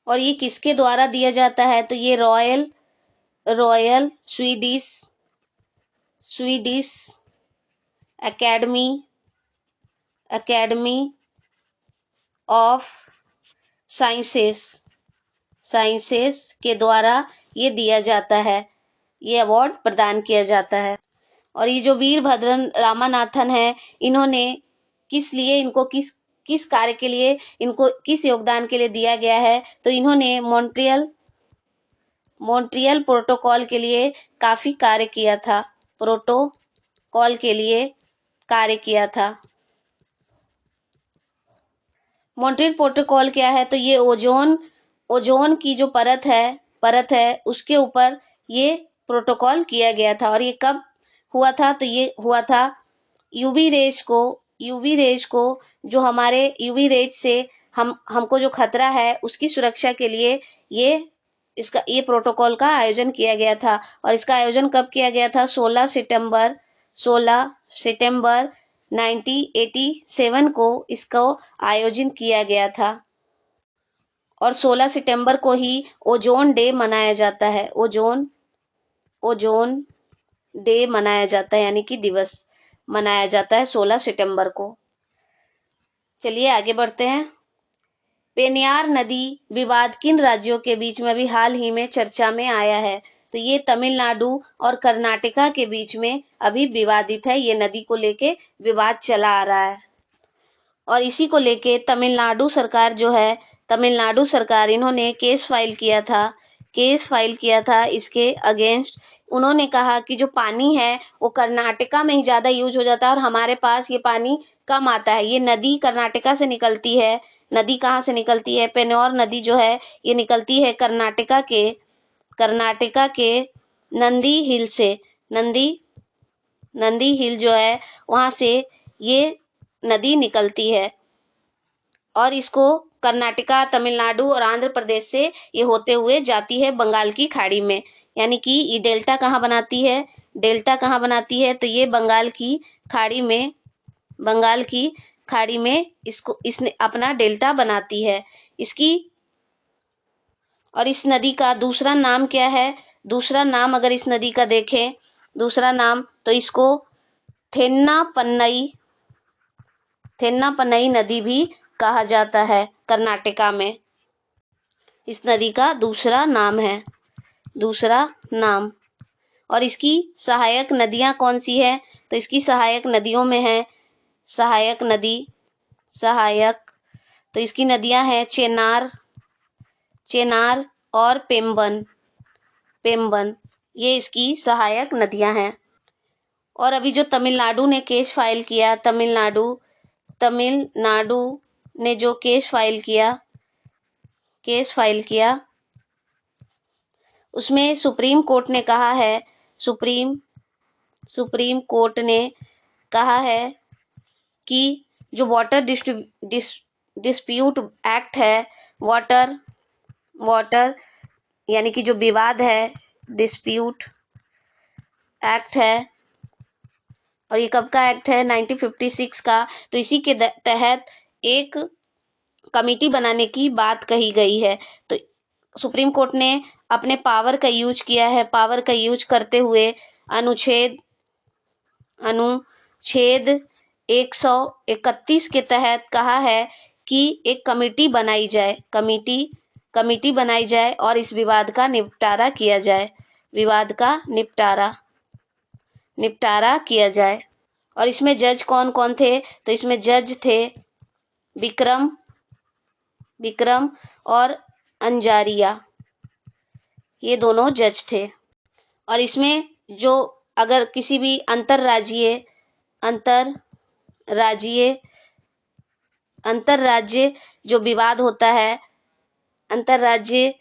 और ये किसके द्वारा दिया जाता है? तो ये royal Swedish academy academy of sciences के द्वारा ये दिया जाता है, ये अवार्ड प्रदान किया जाता है। और ये जो वीरभद्रन रामानाथन है, इन्होंने इनको किस कार्य के लिए, इनको किस योगदान के लिए दिया गया है, तो इन्होंने मॉन्ट्रियल प्रोटोकॉल के लिए काफी कार्य किया था। प्रोटोकॉल के लिए कार्य किया था। मॉन्ट्रियल प्रोटोकॉल क्या है, तो ये ओजोन की जो परत है उसके ऊपर ये प्रोटोकॉल किया गया था। और ये कब हुआ था, तो ये हुआ था यूवी रेज को जो हमारे यूवी रेज से हमको जो खतरा है उसकी सुरक्षा के लिए ये प्रोटोकॉल का आयोजन किया गया था। और इसका आयोजन कब किया गया था, 16 सितंबर 1987 को इसको आयोजित किया गया था। और 16 सितंबर को ही ओजोन डे मनाया जाता है। ओजोन डे मनाया जाता है, यानी कि दिवस मनाया जाता है 16 सितंबर को। चलिए आगे बढ़ते हैं। पेनियार नदी विवाद किन राज्यों के बीच में अभी हाल ही में चर्चा में आया है, तो ये तमिलनाडु और कर्नाटका के बीच में अभी विवादित है। ये नदी को लेके विवाद चला आ रहा है। और इसी को लेके तमिलनाडु सरकार इन्होंने केस फाइल किया था इसके अगेंस्ट। उन्होंने कहा कि जो पानी है वो कर्नाटका में ही ज्यादा यूज हो जाता है और हमारे पास ये पानी कम आता है। ये नदी कर्नाटका से निकलती है। नदी कहाँ से निकलती है, पेन्नोर नदी जो है ये निकलती है कर्नाटका के नंदी हिल से। नंदी हिल जो है वहां से ये नदी निकलती है और इसको कर्नाटका, तमिलनाडु और आंध्र प्रदेश से ये होते हुए जाती है बंगाल की खाड़ी में। यानी कि ये डेल्टा कहाँ बनाती है, तो ये बंगाल की खाड़ी में इसने अपना डेल्टा बनाती है इसकी। और इस नदी का दूसरा नाम क्या है, दूसरा नाम अगर इस नदी का देखें, दूसरा नाम तो इसको थेन्नापनई नदी भी कहा जाता है कर्नाटका में। इस नदी का दूसरा नाम। और इसकी सहायक नदियां कौन सी है, तो इसकी सहायक नदियों में है तो इसकी नदियां हैं चेनार और पेम्बन। ये इसकी सहायक नदियां हैं। और अभी जो तमिलनाडु ने केस फाइल किया, तमिलनाडु ने जो केस फाइल किया उसमें सुप्रीम कोर्ट ने कहा है कि जो वाटर डिस्प्यूट एक्ट है, वाटर यानी कि जो विवाद है, डिस्प्यूट एक्ट है। और ये कब का एक्ट है, 1956 का। तो इसी के तहत एक कमिटी बनाने की बात कही गई है। तो सुप्रीम कोर्ट ने अपने पावर का यूज किया है। पावर का यूज करते हुए अनुच्छेद 131 के तहत कहा है कि एक कमिटी बनाई जाए और इस विवाद का निपटारा किया जाए। और इसमें जज कौन कौन थे, तो इसमें जज थे विक्रम और अंजारिया, ये दोनों जज थे। और इसमें जो अगर किसी भी अंतरराज्य जो विवाद होता है, अंतरराज्य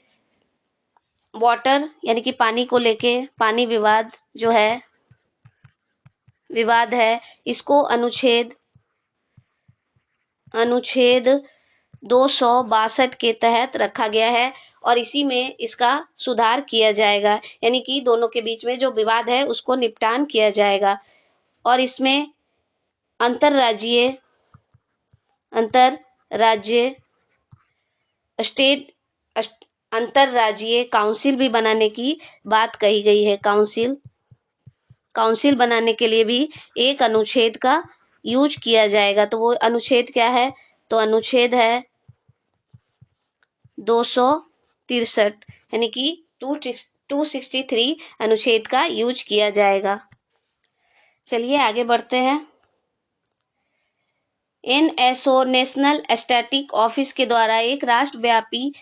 वाटर यानी कि पानी को लेके पानी विवाद है, इसको अनुच्छेद 262 के तहत रखा गया है और इसी में इसका सुधार किया जाएगा। यानी कि दोनों के बीच में जो विवाद है उसको निपटान किया जाएगा। और इसमें अंतरराज्य काउंसिल भी बनाने की बात कही गई है। काउंसिल बनाने के लिए भी एक अनुच्छेद का यूज किया जाएगा। तो वो अनुच्छेद क्या है? तो अनुच्छेद है 263, यानी कि 263 अनुच्छेद का यूज किया जाएगा। चलिए आगे बढ़ते हैं। एनएसओ नेशनल स्टैटिक ऑफिस के द्वारा एक राष्ट्रव्यापी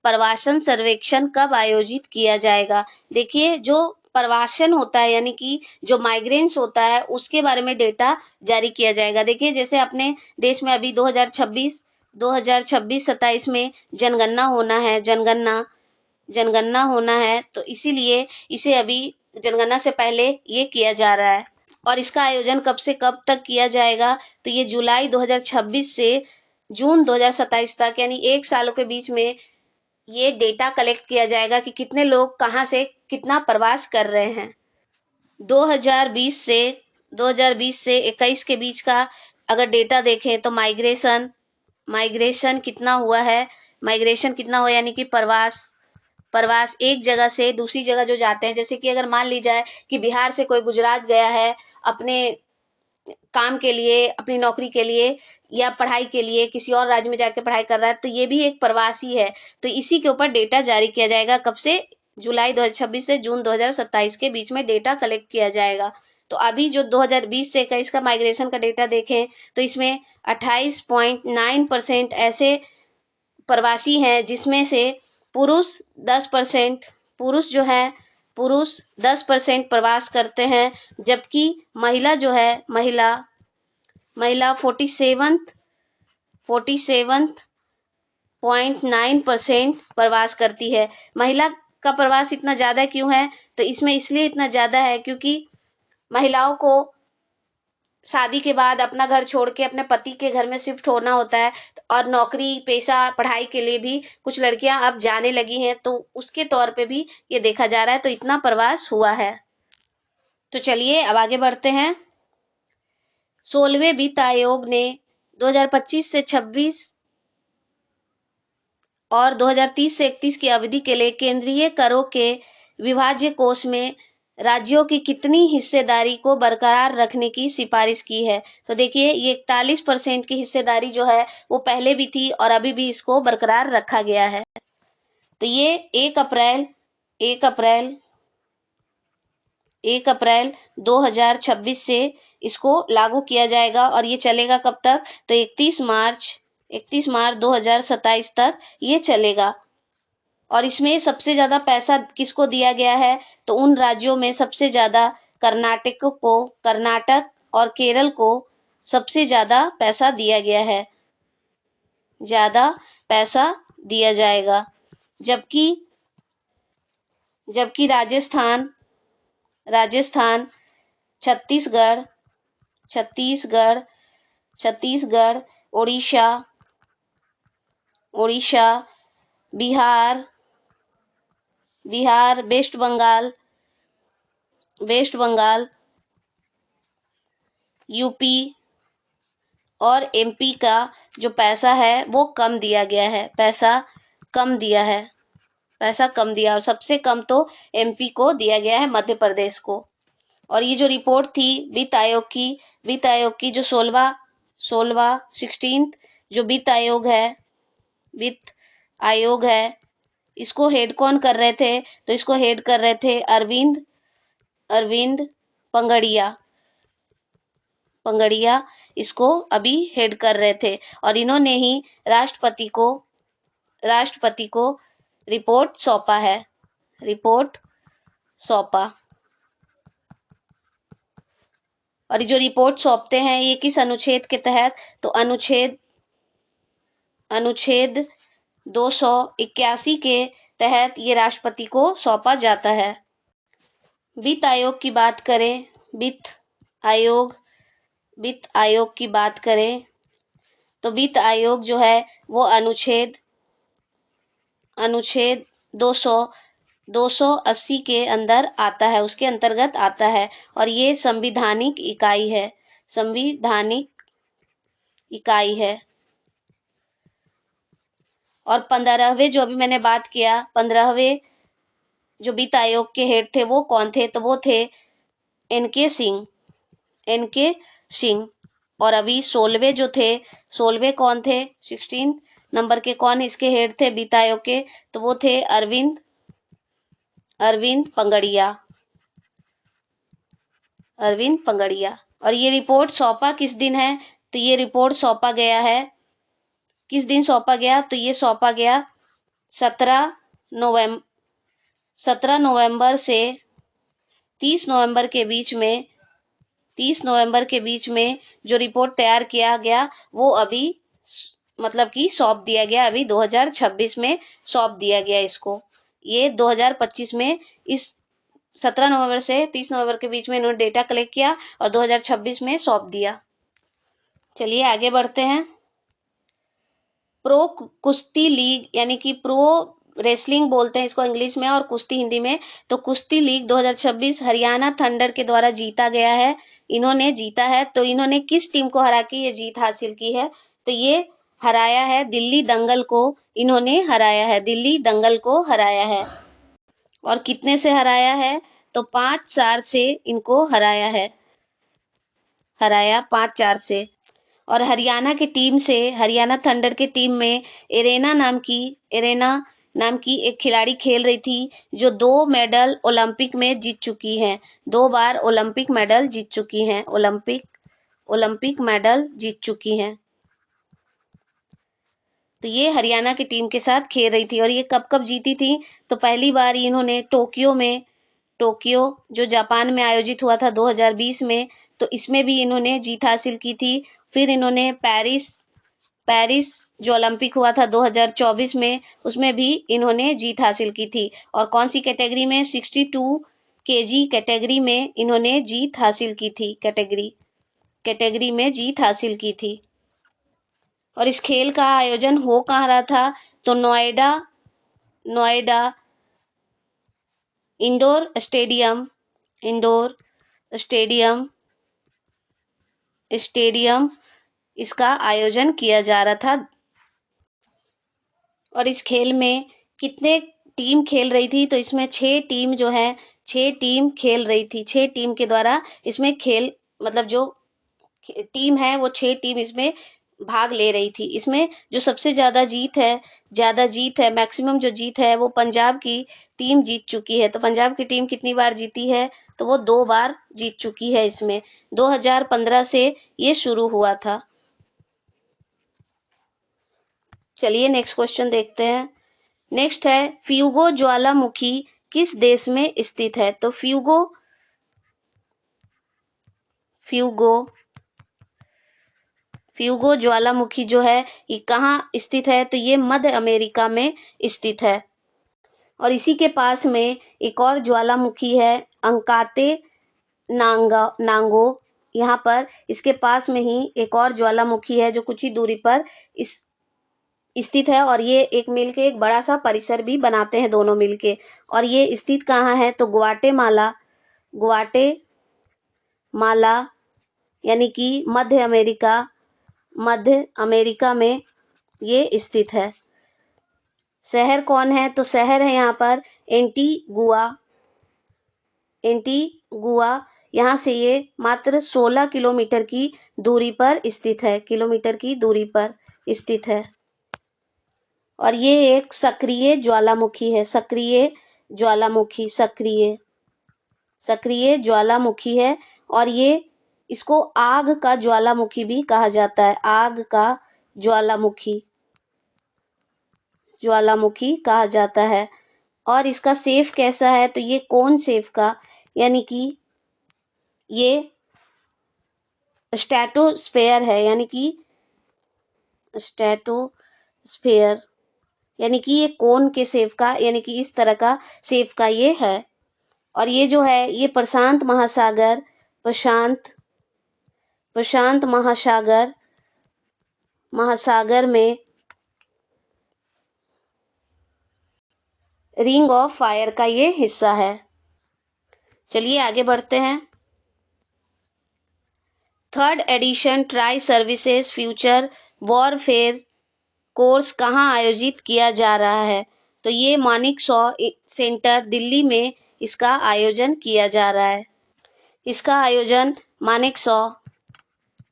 प्रवासन सर्वेक्षण कब आयोजित किया जाएगा? देखिए, जो प्रवासन होता है यानी कि जो माइग्रेंट्स होता है उसके बारे में डेटा जारी किया जाएगा। देखिए, जैसे अपने देश में अभी 2026-27 में जनगणना होना है, तो इसीलिए इसे अभी जनगणना से पहले ये किया जा रहा है। और इसका आयोजन कब से कब तक किया जाएगा? तो ये जुलाई 2026 से जून 2027 तक, यानी 1 सालों के बीच में ये डेटा कलेक्ट किया जाएगा कि कितने लोग कहाँ से कितना प्रवास कर रहे हैं। 2020 से 21 के बीच का अगर डेटा देखें तो माइग्रेशन कितना हुआ है, यानी कि प्रवास एक जगह से दूसरी जगह जो जाते हैं। जैसे कि अगर मान ली जाए कि बिहार से कोई गुजरात गया है अपने काम के लिए, अपनी नौकरी के लिए या पढ़ाई के लिए किसी और राज्य में जाकर पढ़ाई कर रहा है, तो ये भी एक प्रवासी है। तो इसी के ऊपर डेटा जारी किया जाएगा। कब से? जुलाई 2026 से जून 2027 के बीच में डेटा कलेक्ट किया जाएगा। तो अभी जो 2020 से 21 का माइग्रेशन का डेटा देखें तो इसमें 28.9% ऐसे प्रवासी हैं जिसमें से पुरुष 10%, पुरुष 10% प्रवास करते हैं, जबकि महिला जो है महिला 47.9% प्रवास करती है। महिला का प्रवास इतना ज़्यादा क्यों है? तो इसमें इसलिए इतना ज़्यादा है क्योंकि महिलाओं को शादी के बाद अपना घर छोड़ के अपने पति के घर में शिफ्ट होना होता है, और नौकरी पेशा पढ़ाई के लिए भी कुछ लड़कियां अब जाने लगी हैं, तो उसके तौर पे भी ये देखा जा रहा है। तो इतना प्रवास हुआ है। तो चलिए अब आगे बढ़ते हैं। 16वें वित्त आयोग ने 2025 से 26 और 2030 से 31 की अवधि के लिए केंद्रीय करों के विभाज्य कोष में राज्यों की कितनी हिस्सेदारी को बरकरार रखने की सिफारिश की है? तो देखिए, ये 41% की हिस्सेदारी जो है वो पहले भी थी और अभी भी इसको बरकरार रखा गया है। तो ये 1 अप्रैल 2026 से इसको लागू किया जाएगा और ये चलेगा कब तक? तो 31 मार्च 2027 तक ये चलेगा। और इसमें सबसे ज़्यादा पैसा किसको दिया गया है? तो उन राज्यों में सबसे ज़्यादा कर्नाटक और केरल को सबसे ज़्यादा पैसा दिया गया है, ज़्यादा पैसा दिया जाएगा। जबकि राजस्थान, छत्तीसगढ़, उड़ीसा, बिहार, वेस्ट बंगाल, यूपी और एमपी का जो पैसा है वो कम दिया गया है, पैसा कम दिया, और सबसे कम तो एमपी को दिया गया है, मध्य प्रदेश को। और ये जो रिपोर्ट थी वित्त आयोग की जो 16th जो वित्त आयोग है, इसको हेड कौन कर रहे थे? तो इसको हेड कर रहे थे अरविंद पंगड़िया इसको अभी हेड कर रहे थे, और इन्होंने ही राष्ट्रपति को रिपोर्ट सौंपा। और ये जो रिपोर्ट सौंपते हैं ये किस अनुच्छेद के तहत? तो अनुच्छेद 281 के तहत ये राष्ट्रपति को सौंपा जाता है। वित्त आयोग की बात करें, वित्त आयोग की बात करें तो वित्त आयोग जो है वो अनुच्छेद 280 के अंदर आता है, उसके अंतर्गत आता है, और ये संवैधानिक इकाई है। और 15वें जो अभी मैंने बात किया, 15वें जो वित्त आयोग के हेड थे वो कौन थे? तो वो थे एन के सिंह। और अभी 16वें जो थे, 16वें कौन थे, 16 नंबर के कौन इसके हेड थे वित्त आयोग के, तो वो थे अरविंद पंगड़िया। और ये रिपोर्ट सौंपा किस दिन है, तो ये रिपोर्ट सौंपा गया है, किस दिन सौंपा गया, तो ये सौंपा गया 17 नवंबर से 30 नवंबर के बीच में। 30 नवंबर के बीच में जो रिपोर्ट तैयार किया गया वो अभी मतलब कि सौंप दिया गया, अभी 2026 में सौंप दिया गया इसको। ये 2025 में इस 17 नवंबर से 30 नवंबर के बीच में इन्होंने डेटा कलेक्ट किया और 2026 में सौंप दिया। चलिए आगे बढ़ते हैं। प्रो कुश्ती लीग यानी कि प्रो रेसलिंग बोलते हैं इसको इंग्लिश में और कुश्ती हिंदी में, तो कुश्ती लीग 2026 हरियाणा थंडर के द्वारा जीता गया है। इन्होंने जीता है, तो इन्होंने किस टीम को हरा के ये जीत हासिल की है, तो ये हराया है दिल्ली दंगल को, इन्होंने हराया है, दिल्ली दंगल को हराया है। और कितने से हराया है, तो 5-4 से इनको हराया 5-4 से। और हरियाणा थंडर की टीम में एरेना नाम की एक खिलाड़ी खेल रही थी जो 2 मेडल ओलंपिक में जीत चुकी हैं, 2 बार ओलंपिक मेडल जीत चुकी हैं, ओलंपिक मेडल जीत चुकी हैं। तो ये हरियाणा की टीम के साथ खेल रही थी और ये कब कब जीती थी, तो पहली बार इन्होंने टोक्यो जो जापान में आयोजित हुआ था 2020 में, तो इसमें भी इन्होंने जीत हासिल की थी। फिर इन्होंने पेरिस जो ओलंपिक हुआ था 2024 में, उसमें भी इन्होंने जीत हासिल की थी। और कौन सी कैटेगरी में, 62 केजी कैटेगरी में इन्होंने जीत हासिल की थी, कैटेगरी में जीत हासिल की थी। और इस खेल का आयोजन हो कहाँ रहा था, तो नोएडा इंडोर स्टेडियम इसका आयोजन किया जा रहा था। और इस खेल में कितने टीम खेल रही थी, तो इसमें 6 टीम जो है 6 टीम खेल रही थी, 6 टीम के द्वारा इसमें खेल मतलब जो टीम है वो 6 टीम इसमें भाग ले रही थी। इसमें जो सबसे ज्यादा जीत है मैक्सिमम जो जीत है वो पंजाब की टीम जीत चुकी है। तो पंजाब की टीम कितनी बार जीती है, तो वो 2 बार जीत चुकी है। इसमें 2015 से ये शुरू हुआ था। चलिए नेक्स्ट क्वेश्चन देखते हैं। नेक्स्ट है फ्यूगो ज्वालामुखी किस देश में स्थित है, तो फ्यूगो ज्वालामुखी जो है ये कहाँ स्थित है, तो ये मध्य अमेरिका में स्थित है। और इसी के पास में एक और ज्वालामुखी है अंकाते नांगो, यहाँ पर इसके पास में ही एक और ज्वालामुखी है जो कुछ ही दूरी पर स्थित है। और ये एक मिलके एक बड़ा सा परिसर भी बनाते हैं दोनों मिलके। और ये स्थित कहाँ है, तो ग्वाटेमाला यानी कि मध्य अमेरिका में ये स्थित है। शहर कौन है, तो शहर है यहाँ पर एंटीगुआ। यहाँ से ये मात्र 16 किलोमीटर की दूरी पर स्थित है। और ये एक सक्रिय ज्वालामुखी है, सक्रिय ज्वालामुखी है। और ये इसको आग का ज्वालामुखी भी कहा जाता है, आग का ज्वालामुखी कहा जाता है। और इसका शेप कैसा है, तो ये कोन शेप का, यानी कि ये स्ट्रेटोस्फेयर है, यानी कि ये कोन के शेप का, यानी कि इस तरह का शेप का ये है। और ये जो है ये प्रशांत महासागर में रिंग ऑफ फायर का ये हिस्सा है। चलिए आगे बढ़ते हैं। 3rd edition tri services future warfare course कहाँ आयोजित किया जा रहा है, तो ये मानेकशॉ सेंटर दिल्ली में इसका आयोजन किया जा रहा है। इसका आयोजन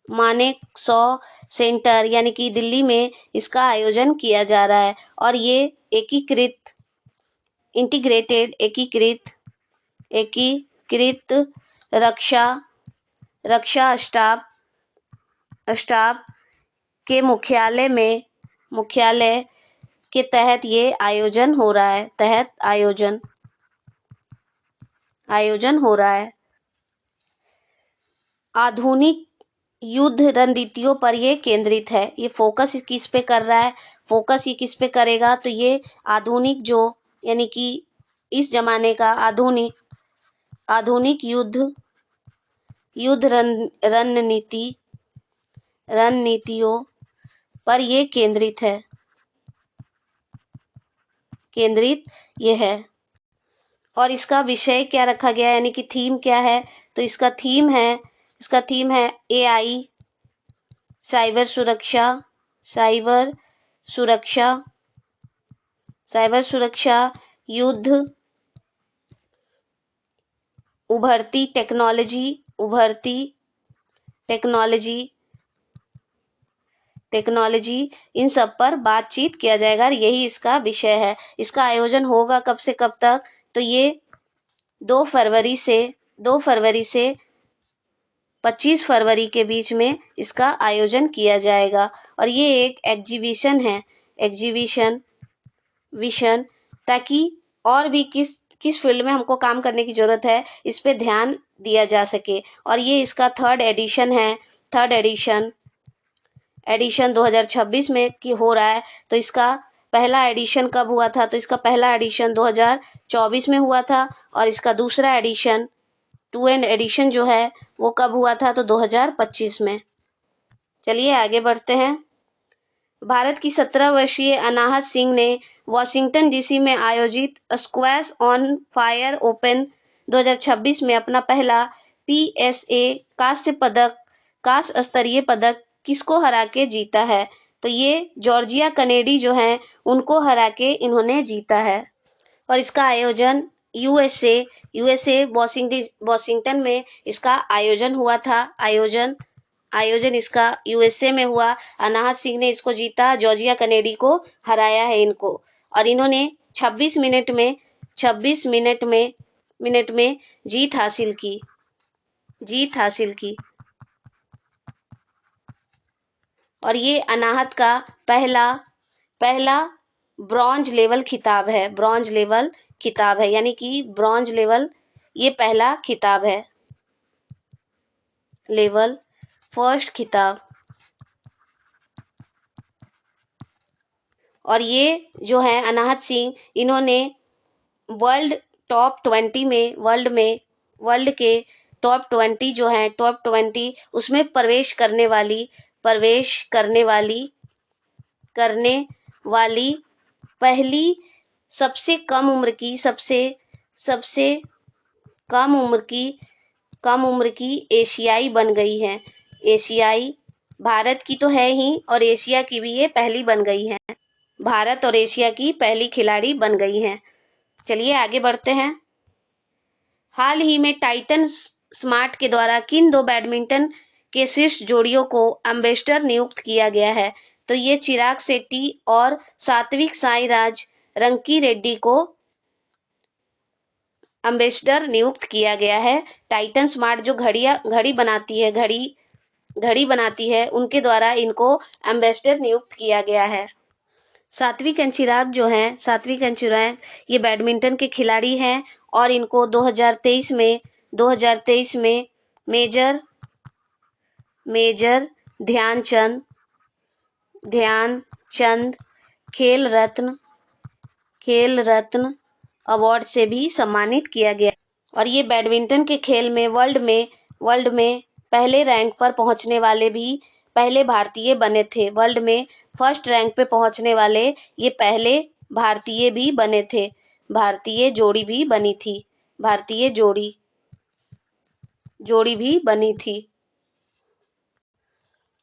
मानेकशॉ सेंटर यानी कि दिल्ली में इसका आयोजन किया जा रहा है। और ये एकीकृत रक्षा स्टाफ के मुख्यालय के तहत ये आयोजन हो रहा है। आधुनिक युद्ध रणनीतियों पर ये केंद्रित है। ये फोकस किस पे कर रहा है? फोकस ये किस पे करेगा? तो ये आधुनिक जो यानी कि इस जमाने का आधुनिक युद्ध रणनीतियों पर ये केंद्रित ये है। और इसका विषय क्या रखा गया यानी कि थीम क्या है? तो इसका थीम है AI, साइबर सुरक्षा, युद्ध, उभरती टेक्नोलॉजी इन सब पर बातचीत किया जाएगा और यही इसका विषय है। इसका आयोजन होगा कब से कब तक? तो ये 2 फरवरी से 25 फरवरी के बीच में इसका आयोजन किया जाएगा। और ये एक एग्जीबिशन है, ताकि और भी किस फील्ड में हमको काम करने की जरूरत है इस पे ध्यान दिया जा सके। और ये इसका थर्ड एडिशन 2026 में की हो रहा है। तो इसका पहला एडिशन कब हुआ था? तो इसका पहला एडिशन 2024 में हुआ था और इसका दूसरा एडिशन 2nd एडिशन जो है वो कब हुआ था? तो 2025 में। चलिए आगे बढ़ते हैं। भारत की 17 वर्षीय अनाहत सिंह ने वॉशिंगटन डीसी में आयोजित स्क्वैश ऑन फायर ओपन 2026 में अपना पहला PSA कांस्य स्तरीय पदक किसको हरा के जीता है? तो ये जॉर्जिया कनेडी जो हैं उनको हरा के इन्होंने जीता है। और इसका आयोजन यूएसए वॉशिंगटन में इसका आयोजन हुआ था। आयोजन इसका यूएसए में हुआ। अनाहत सिंह ने इसको जीता, जॉर्जिया कनेडी को हराया है इनको। और इन्होंने 26 मिनट में जीत हासिल की। और ये अनाहत का पहला ब्रॉन्ज लेवल खिताब है यानी कि ब्रॉन्ज लेवल ये पहला खिताब है, फर्स्ट खिताब। और ये जो है अनाहत सिंह इन्होंने वर्ल्ड के टॉप 20 जो है टॉप 20 उसमें प्रवेश करने वाली पहली सबसे कम उम्र की एशियाई बन गई है। एशियाई भारत की तो है ही और एशिया की भी ये पहली बन गई है। भारत और एशिया की पहली खिलाड़ी बन गई हैं। चलिए आगे बढ़ते हैं। हाल ही में टाइटन स्मार्ट के द्वारा किन 2 बैडमिंटन के शीर्ष जोड़ियों को एम्बेसडर नियुक्त किया गया है? तो ये चिराग शेट्टी और सात्विक साईराज रंकीरेड्डी को एम्बेसडर नियुक्त किया गया है। टाइटन स्मार्ट जो घड़ी बनाती है उनके द्वारा इनको एम्बेसडर नियुक्त किया गया है। सात्विक अंचुराग ये बैडमिंटन के खिलाड़ी हैं और इनको 2023 में मेजर ध्यानचंद खेल रत्न अवार्ड से भी सम्मानित किया गया। और ये बैडमिंटन के खेल में वर्ल्ड में पहले रैंक पर पहुंचने वाले भी पहले भारतीय बने थे। वर्ल्ड में फर्स्ट रैंक पे पहुंचने वाले ये पहले भारतीय भी बने थे। भारतीय जोड़ी भी बनी थी।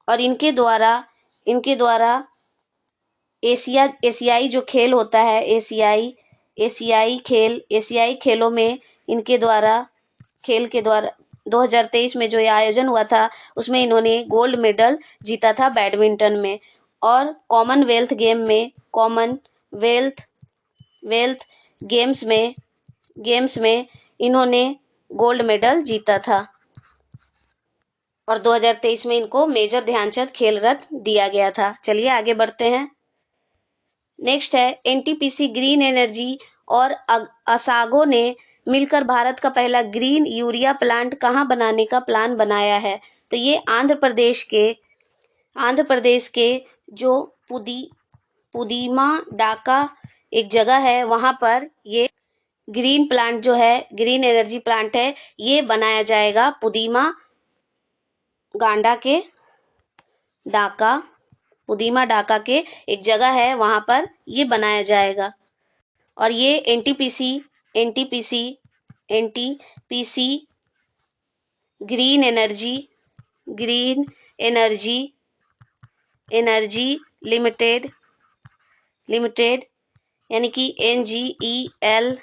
और इनके द्वारा एशियाई जो खेल होता है एशियाई खेलों में इनके द्वारा 2023 में जो ये आयोजन हुआ था उसमें इन्होंने गोल्ड मेडल जीता था बैडमिंटन में। और कॉमनवेल्थ वेल्थ गेम्स में इन्होंने गोल्ड मेडल जीता था। और 2023 में इनको मेजर ध्यानचंद खेल रत्न दिया गया था। चलिए आगे बढ़ते हैं। नेक्स्ट है एनटीपीसी ग्रीन एनर्जी और असागो ने मिलकर भारत का पहला ग्रीन यूरिया प्लांट कहाँ बनाने का प्लान बनाया है। तो ये आंध्र प्रदेश के जो पुदीमा डाका एक जगह है, वहां पर ये ग्रीन प्लांट जो है, ग्रीन एनर्जी प्लांट है, ये बनाया जाएगा। पुदीमा डाका के एक जगह है, वहां पर ये बनाया जाएगा। और ये एनटीपीसी ग्रीन एनर्जी लिमिटेड यानी कि NGEL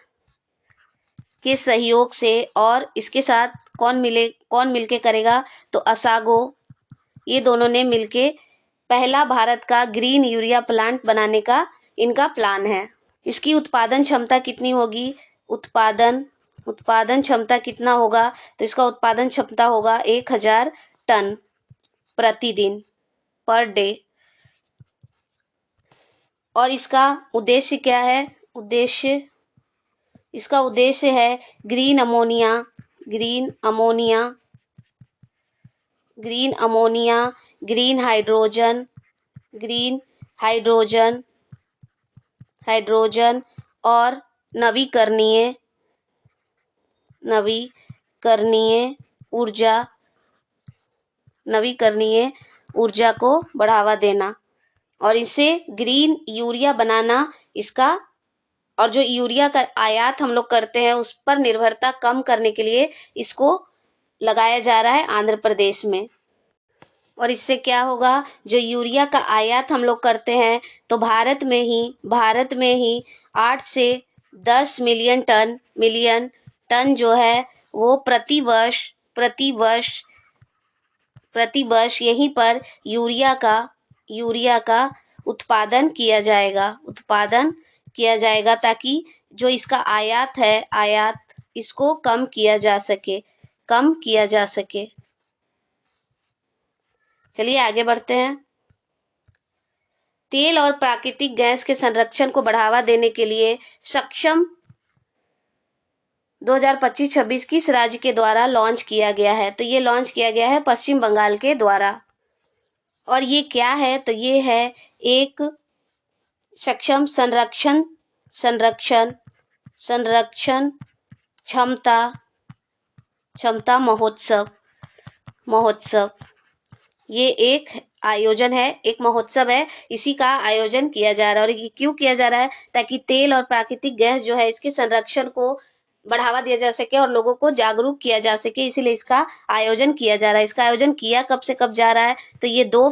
के सहयोग से, और इसके साथ कौन मिलके करेगा, तो असागो, ये दोनों ने मिलके पहला भारत का ग्रीन यूरिया प्लांट बनाने का इनका प्लान है। इसकी उत्पादन क्षमता कितनी होगी? उत्पादन क्षमता कितना होगा? तो इसका उत्पादन क्षमता होगा 1000 टन प्रतिदिन, पर डे। और इसका उद्देश्य क्या है? इसका उद्देश्य है ग्रीन अमोनिया, ग्रीन हाइड्रोजन और नवीकरणीय ऊर्जा को बढ़ावा देना। और इसे ग्रीन यूरिया बनाना, इसका, और जो यूरिया का आयात हम लोग करते हैं उस पर निर्भरता कम करने के लिए इसको लगाया जा रहा है आंध्र प्रदेश में। और इससे क्या होगा? जो यूरिया का आयात हम लोग करते हैं तो भारत में ही 8 से 10 मिलियन टन जो है वो प्रति वर्ष यहीं पर यूरिया का उत्पादन किया जाएगा ताकि जो इसका आयात इसको कम किया जा सके। चलिए आगे बढ़ते हैं। तेल और प्राकृतिक गैस के संरक्षण को बढ़ावा देने के लिए सक्षम 2025-26 किस राज्य के द्वारा लॉन्च किया गया है? तो ये लॉन्च किया गया है पश्चिम बंगाल के द्वारा। और ये क्या है? तो ये है एक सक्षम संरक्षण क्षमता महोत्सव। ये एक आयोजन है, एक महोत्सव है, इसी का आयोजन किया जा रहा है। और ये क्यों किया जा रहा है? ताकि तेल और प्राकृतिक गैस जो है इसके संरक्षण को बढ़ावा दिया जा सके और लोगों को जागरूक किया जा सके, इसीलिए इसका आयोजन किया जा रहा है। इसका आयोजन किया कब से कब जा रहा है? तो ये 2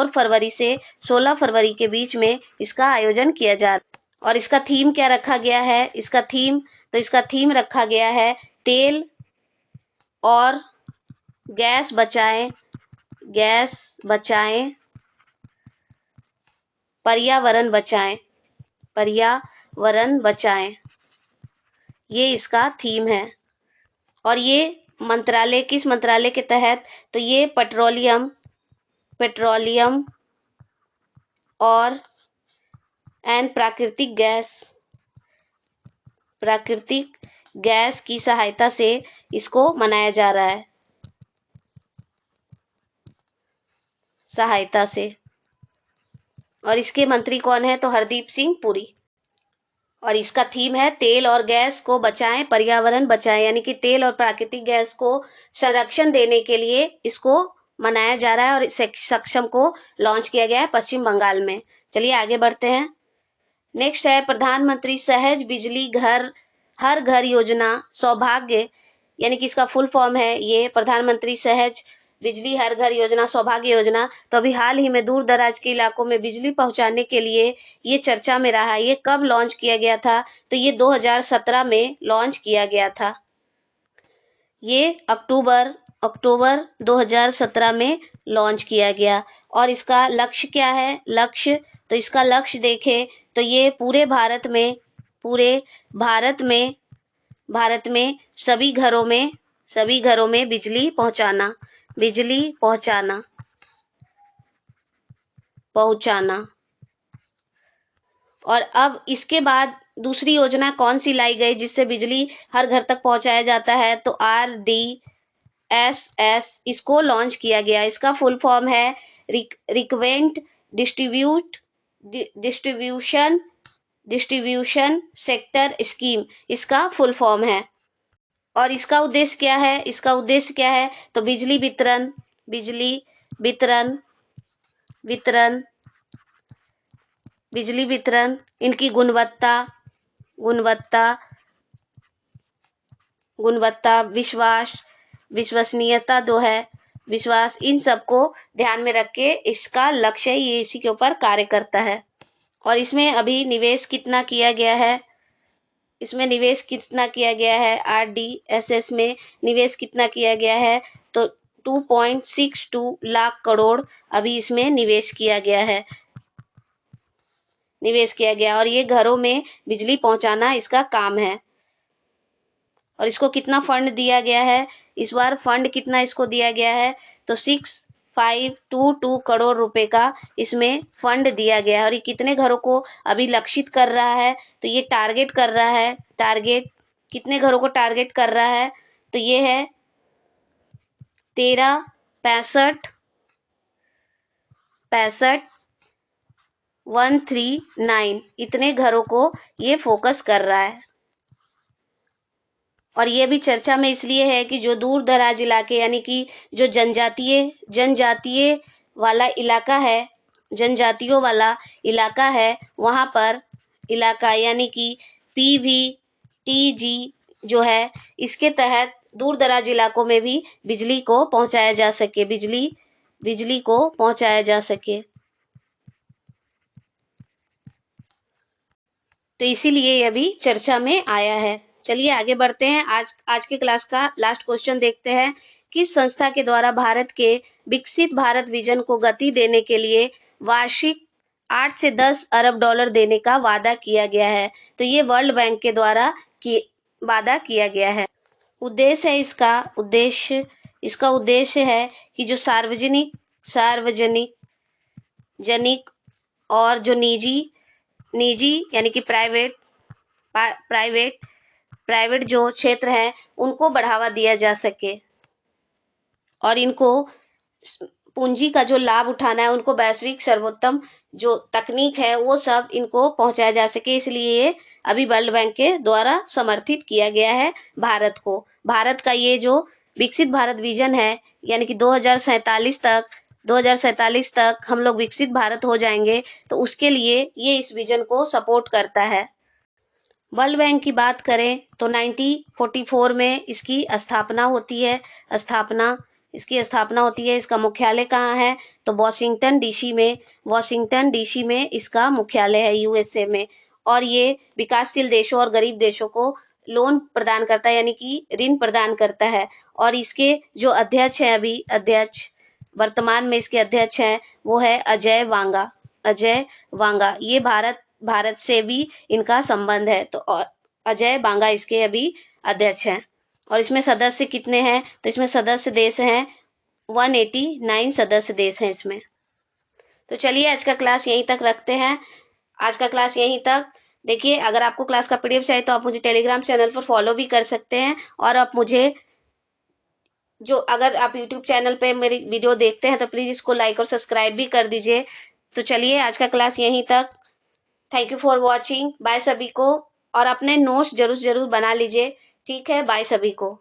फरवरी से 16 फरवरी के बीच में इसका आयोजन किया जा रहा है। और इसका थीम क्या रखा गया है? इसका थीम रखा गया है तेल और गैस बचाएं, पर्यावरण बचाएं। ये इसका थीम है। और ये मंत्रालय किस मंत्रालय के तहत? तो ये पेट्रोलियम और प्राकृतिक गैस की सहायता से इसको मनाया जा रहा है। और इसके मंत्री कौन है? तो हरदीप सिंह पुरी। और इसका थीम है तेल और गैस को बचाएं, पर्यावरण बचाएं, यानी कि तेल और प्राकृतिक गैस को संरक्षण देने के लिए इसको मनाया जा रहा है। और इस सक्षम को लॉन्च किया गया है पश्चिम बंगाल में। चलिए आगे बढ़ते हैं। नेक्स्ट है प्रधानमंत्री सहज बिजली हर घर योजना सौभाग्य, यानी कि इसका फुल फॉर्म है ये प्रधानमंत्री सहज बिजली हर घर योजना सौभाग्य योजना। तो अभी हाल ही में दूर दराज के इलाकों में बिजली पहुंचाने के लिए ये चर्चा में रहा। ये कब लॉन्च किया गया था? तो ये 2017 में लॉन्च किया गया था। ये अक्टूबर अक्टूबर 2017 में लॉन्च किया गया। और इसका लक्ष्य क्या है? लक्ष्य, तो इसका लक्ष्य देखें तो ये पूरे भारत में सभी घरों में बिजली पहुंचाना। और अब इसके बाद दूसरी योजना कौन सी लाई गई जिससे बिजली हर घर तक पहुंचाया जाता है? तो RDSS इसको लॉन्च किया गया। इसका फुल फॉर्म है रिक्वेंट डिस्ट्रीब्यूशन सेक्टर स्कीम, इसका फुल फॉर्म है। और इसका उद्देश्य क्या है? तो बिजली वितरण, इनकी गुणवत्ता, विश्वसनीयता जो है, विश्वास, इन सबको ध्यान में रख के इसका लक्ष्य ये इसी के ऊपर कार्य करता है। और इसमें अभी निवेश कितना किया गया है? RDSS में निवेश कितना किया गया है? तो 2.62 लाख करोड़ अभी इसमें निवेश किया गया और ये घरों में बिजली पहुंचाना इसका काम है। और इसको कितना फंड दिया गया है? इस बार फंड कितना इसको दिया गया है? तो 6522 करोड़ रुपए का इसमें फंड दिया गया है। और ये कितने घरों को अभी लक्षित कर रहा है? तो ये कितने घरों को टारगेट कर रहा है? तो ये है 139 इतने घरों को ये फोकस कर रहा है। और ये भी चर्चा में इसलिए है कि जो दूर दराज इलाके यानी कि जो जनजातीय वाला इलाका है, जनजातियों वाला इलाका है, वहां पर इलाका यानी कि PVTG जो है, इसके तहत दूर दराज इलाकों में भी बिजली को पहुंचाया जा सके। तो इसीलिए यह भी चर्चा में आया है। चलिए आगे बढ़ते हैं। आज के क्लास का लास्ट क्वेश्चन देखते हैं। किस संस्था के द्वारा भारत के विकसित भारत विजन को गति देने के लिए वार्षिक 8 से 10 अरब डॉलर देने का वादा किया गया है? तो ये वर्ल्ड बैंक के द्वारा वादा किया गया है। इसका उद्देश्य है कि जो सार्वजनिक और जो निजी यानी कि प्राइवेट जो क्षेत्र है उनको बढ़ावा दिया जा सके और इनको पूंजी का जो लाभ उठाना है, उनको वैश्विक सर्वोत्तम जो तकनीक है वो सब इनको पहुंचाया जा सके। इसलिए ये अभी वर्ल्ड बैंक के द्वारा समर्थित किया गया है भारत को। भारत का ये जो विकसित भारत विजन है यानी कि 2047 तक हम लोग विकसित भारत हो जाएंगे, तो उसके लिए ये इस विजन को सपोर्ट करता है। वर्ल्ड बैंक की बात करें तो 1944 में इसकी स्थापना होती है। इसका मुख्यालय कहाँ है? तो वॉशिंगटन डीसी में इसका मुख्यालय है, USA में। और ये विकासशील देशों और गरीब देशों को लोन प्रदान करता है यानी कि ऋण प्रदान करता है। और इसके जो वर्तमान में इसके अध्यक्ष हैं वो है अजय वांगा। ये भारत से भी इनका संबंध है। तो और अजय वांगा इसके अभी अध्यक्ष हैं। और इसमें सदस्य कितने हैं? तो इसमें सदस्य देश हैं 189 सदस्य देश हैं इसमें। तो चलिए आज का क्लास यहीं तक रखते हैं। देखिए, अगर आपको क्लास का PDF चाहिए तो आप मुझे टेलीग्राम चैनल पर फॉलो भी कर सकते हैं। और आप मुझे अगर आप YouTube चैनल पे मेरी वीडियो देखते हैं तो प्लीज इसको लाइक और सब्सक्राइब भी कर दीजिए। तो चलिए आज का क्लास यहीं तक। Thank you for watching. Bye सभी को। और अपने नोट्स जरूर बना लीजिए। ठीक है, बाय सभी को।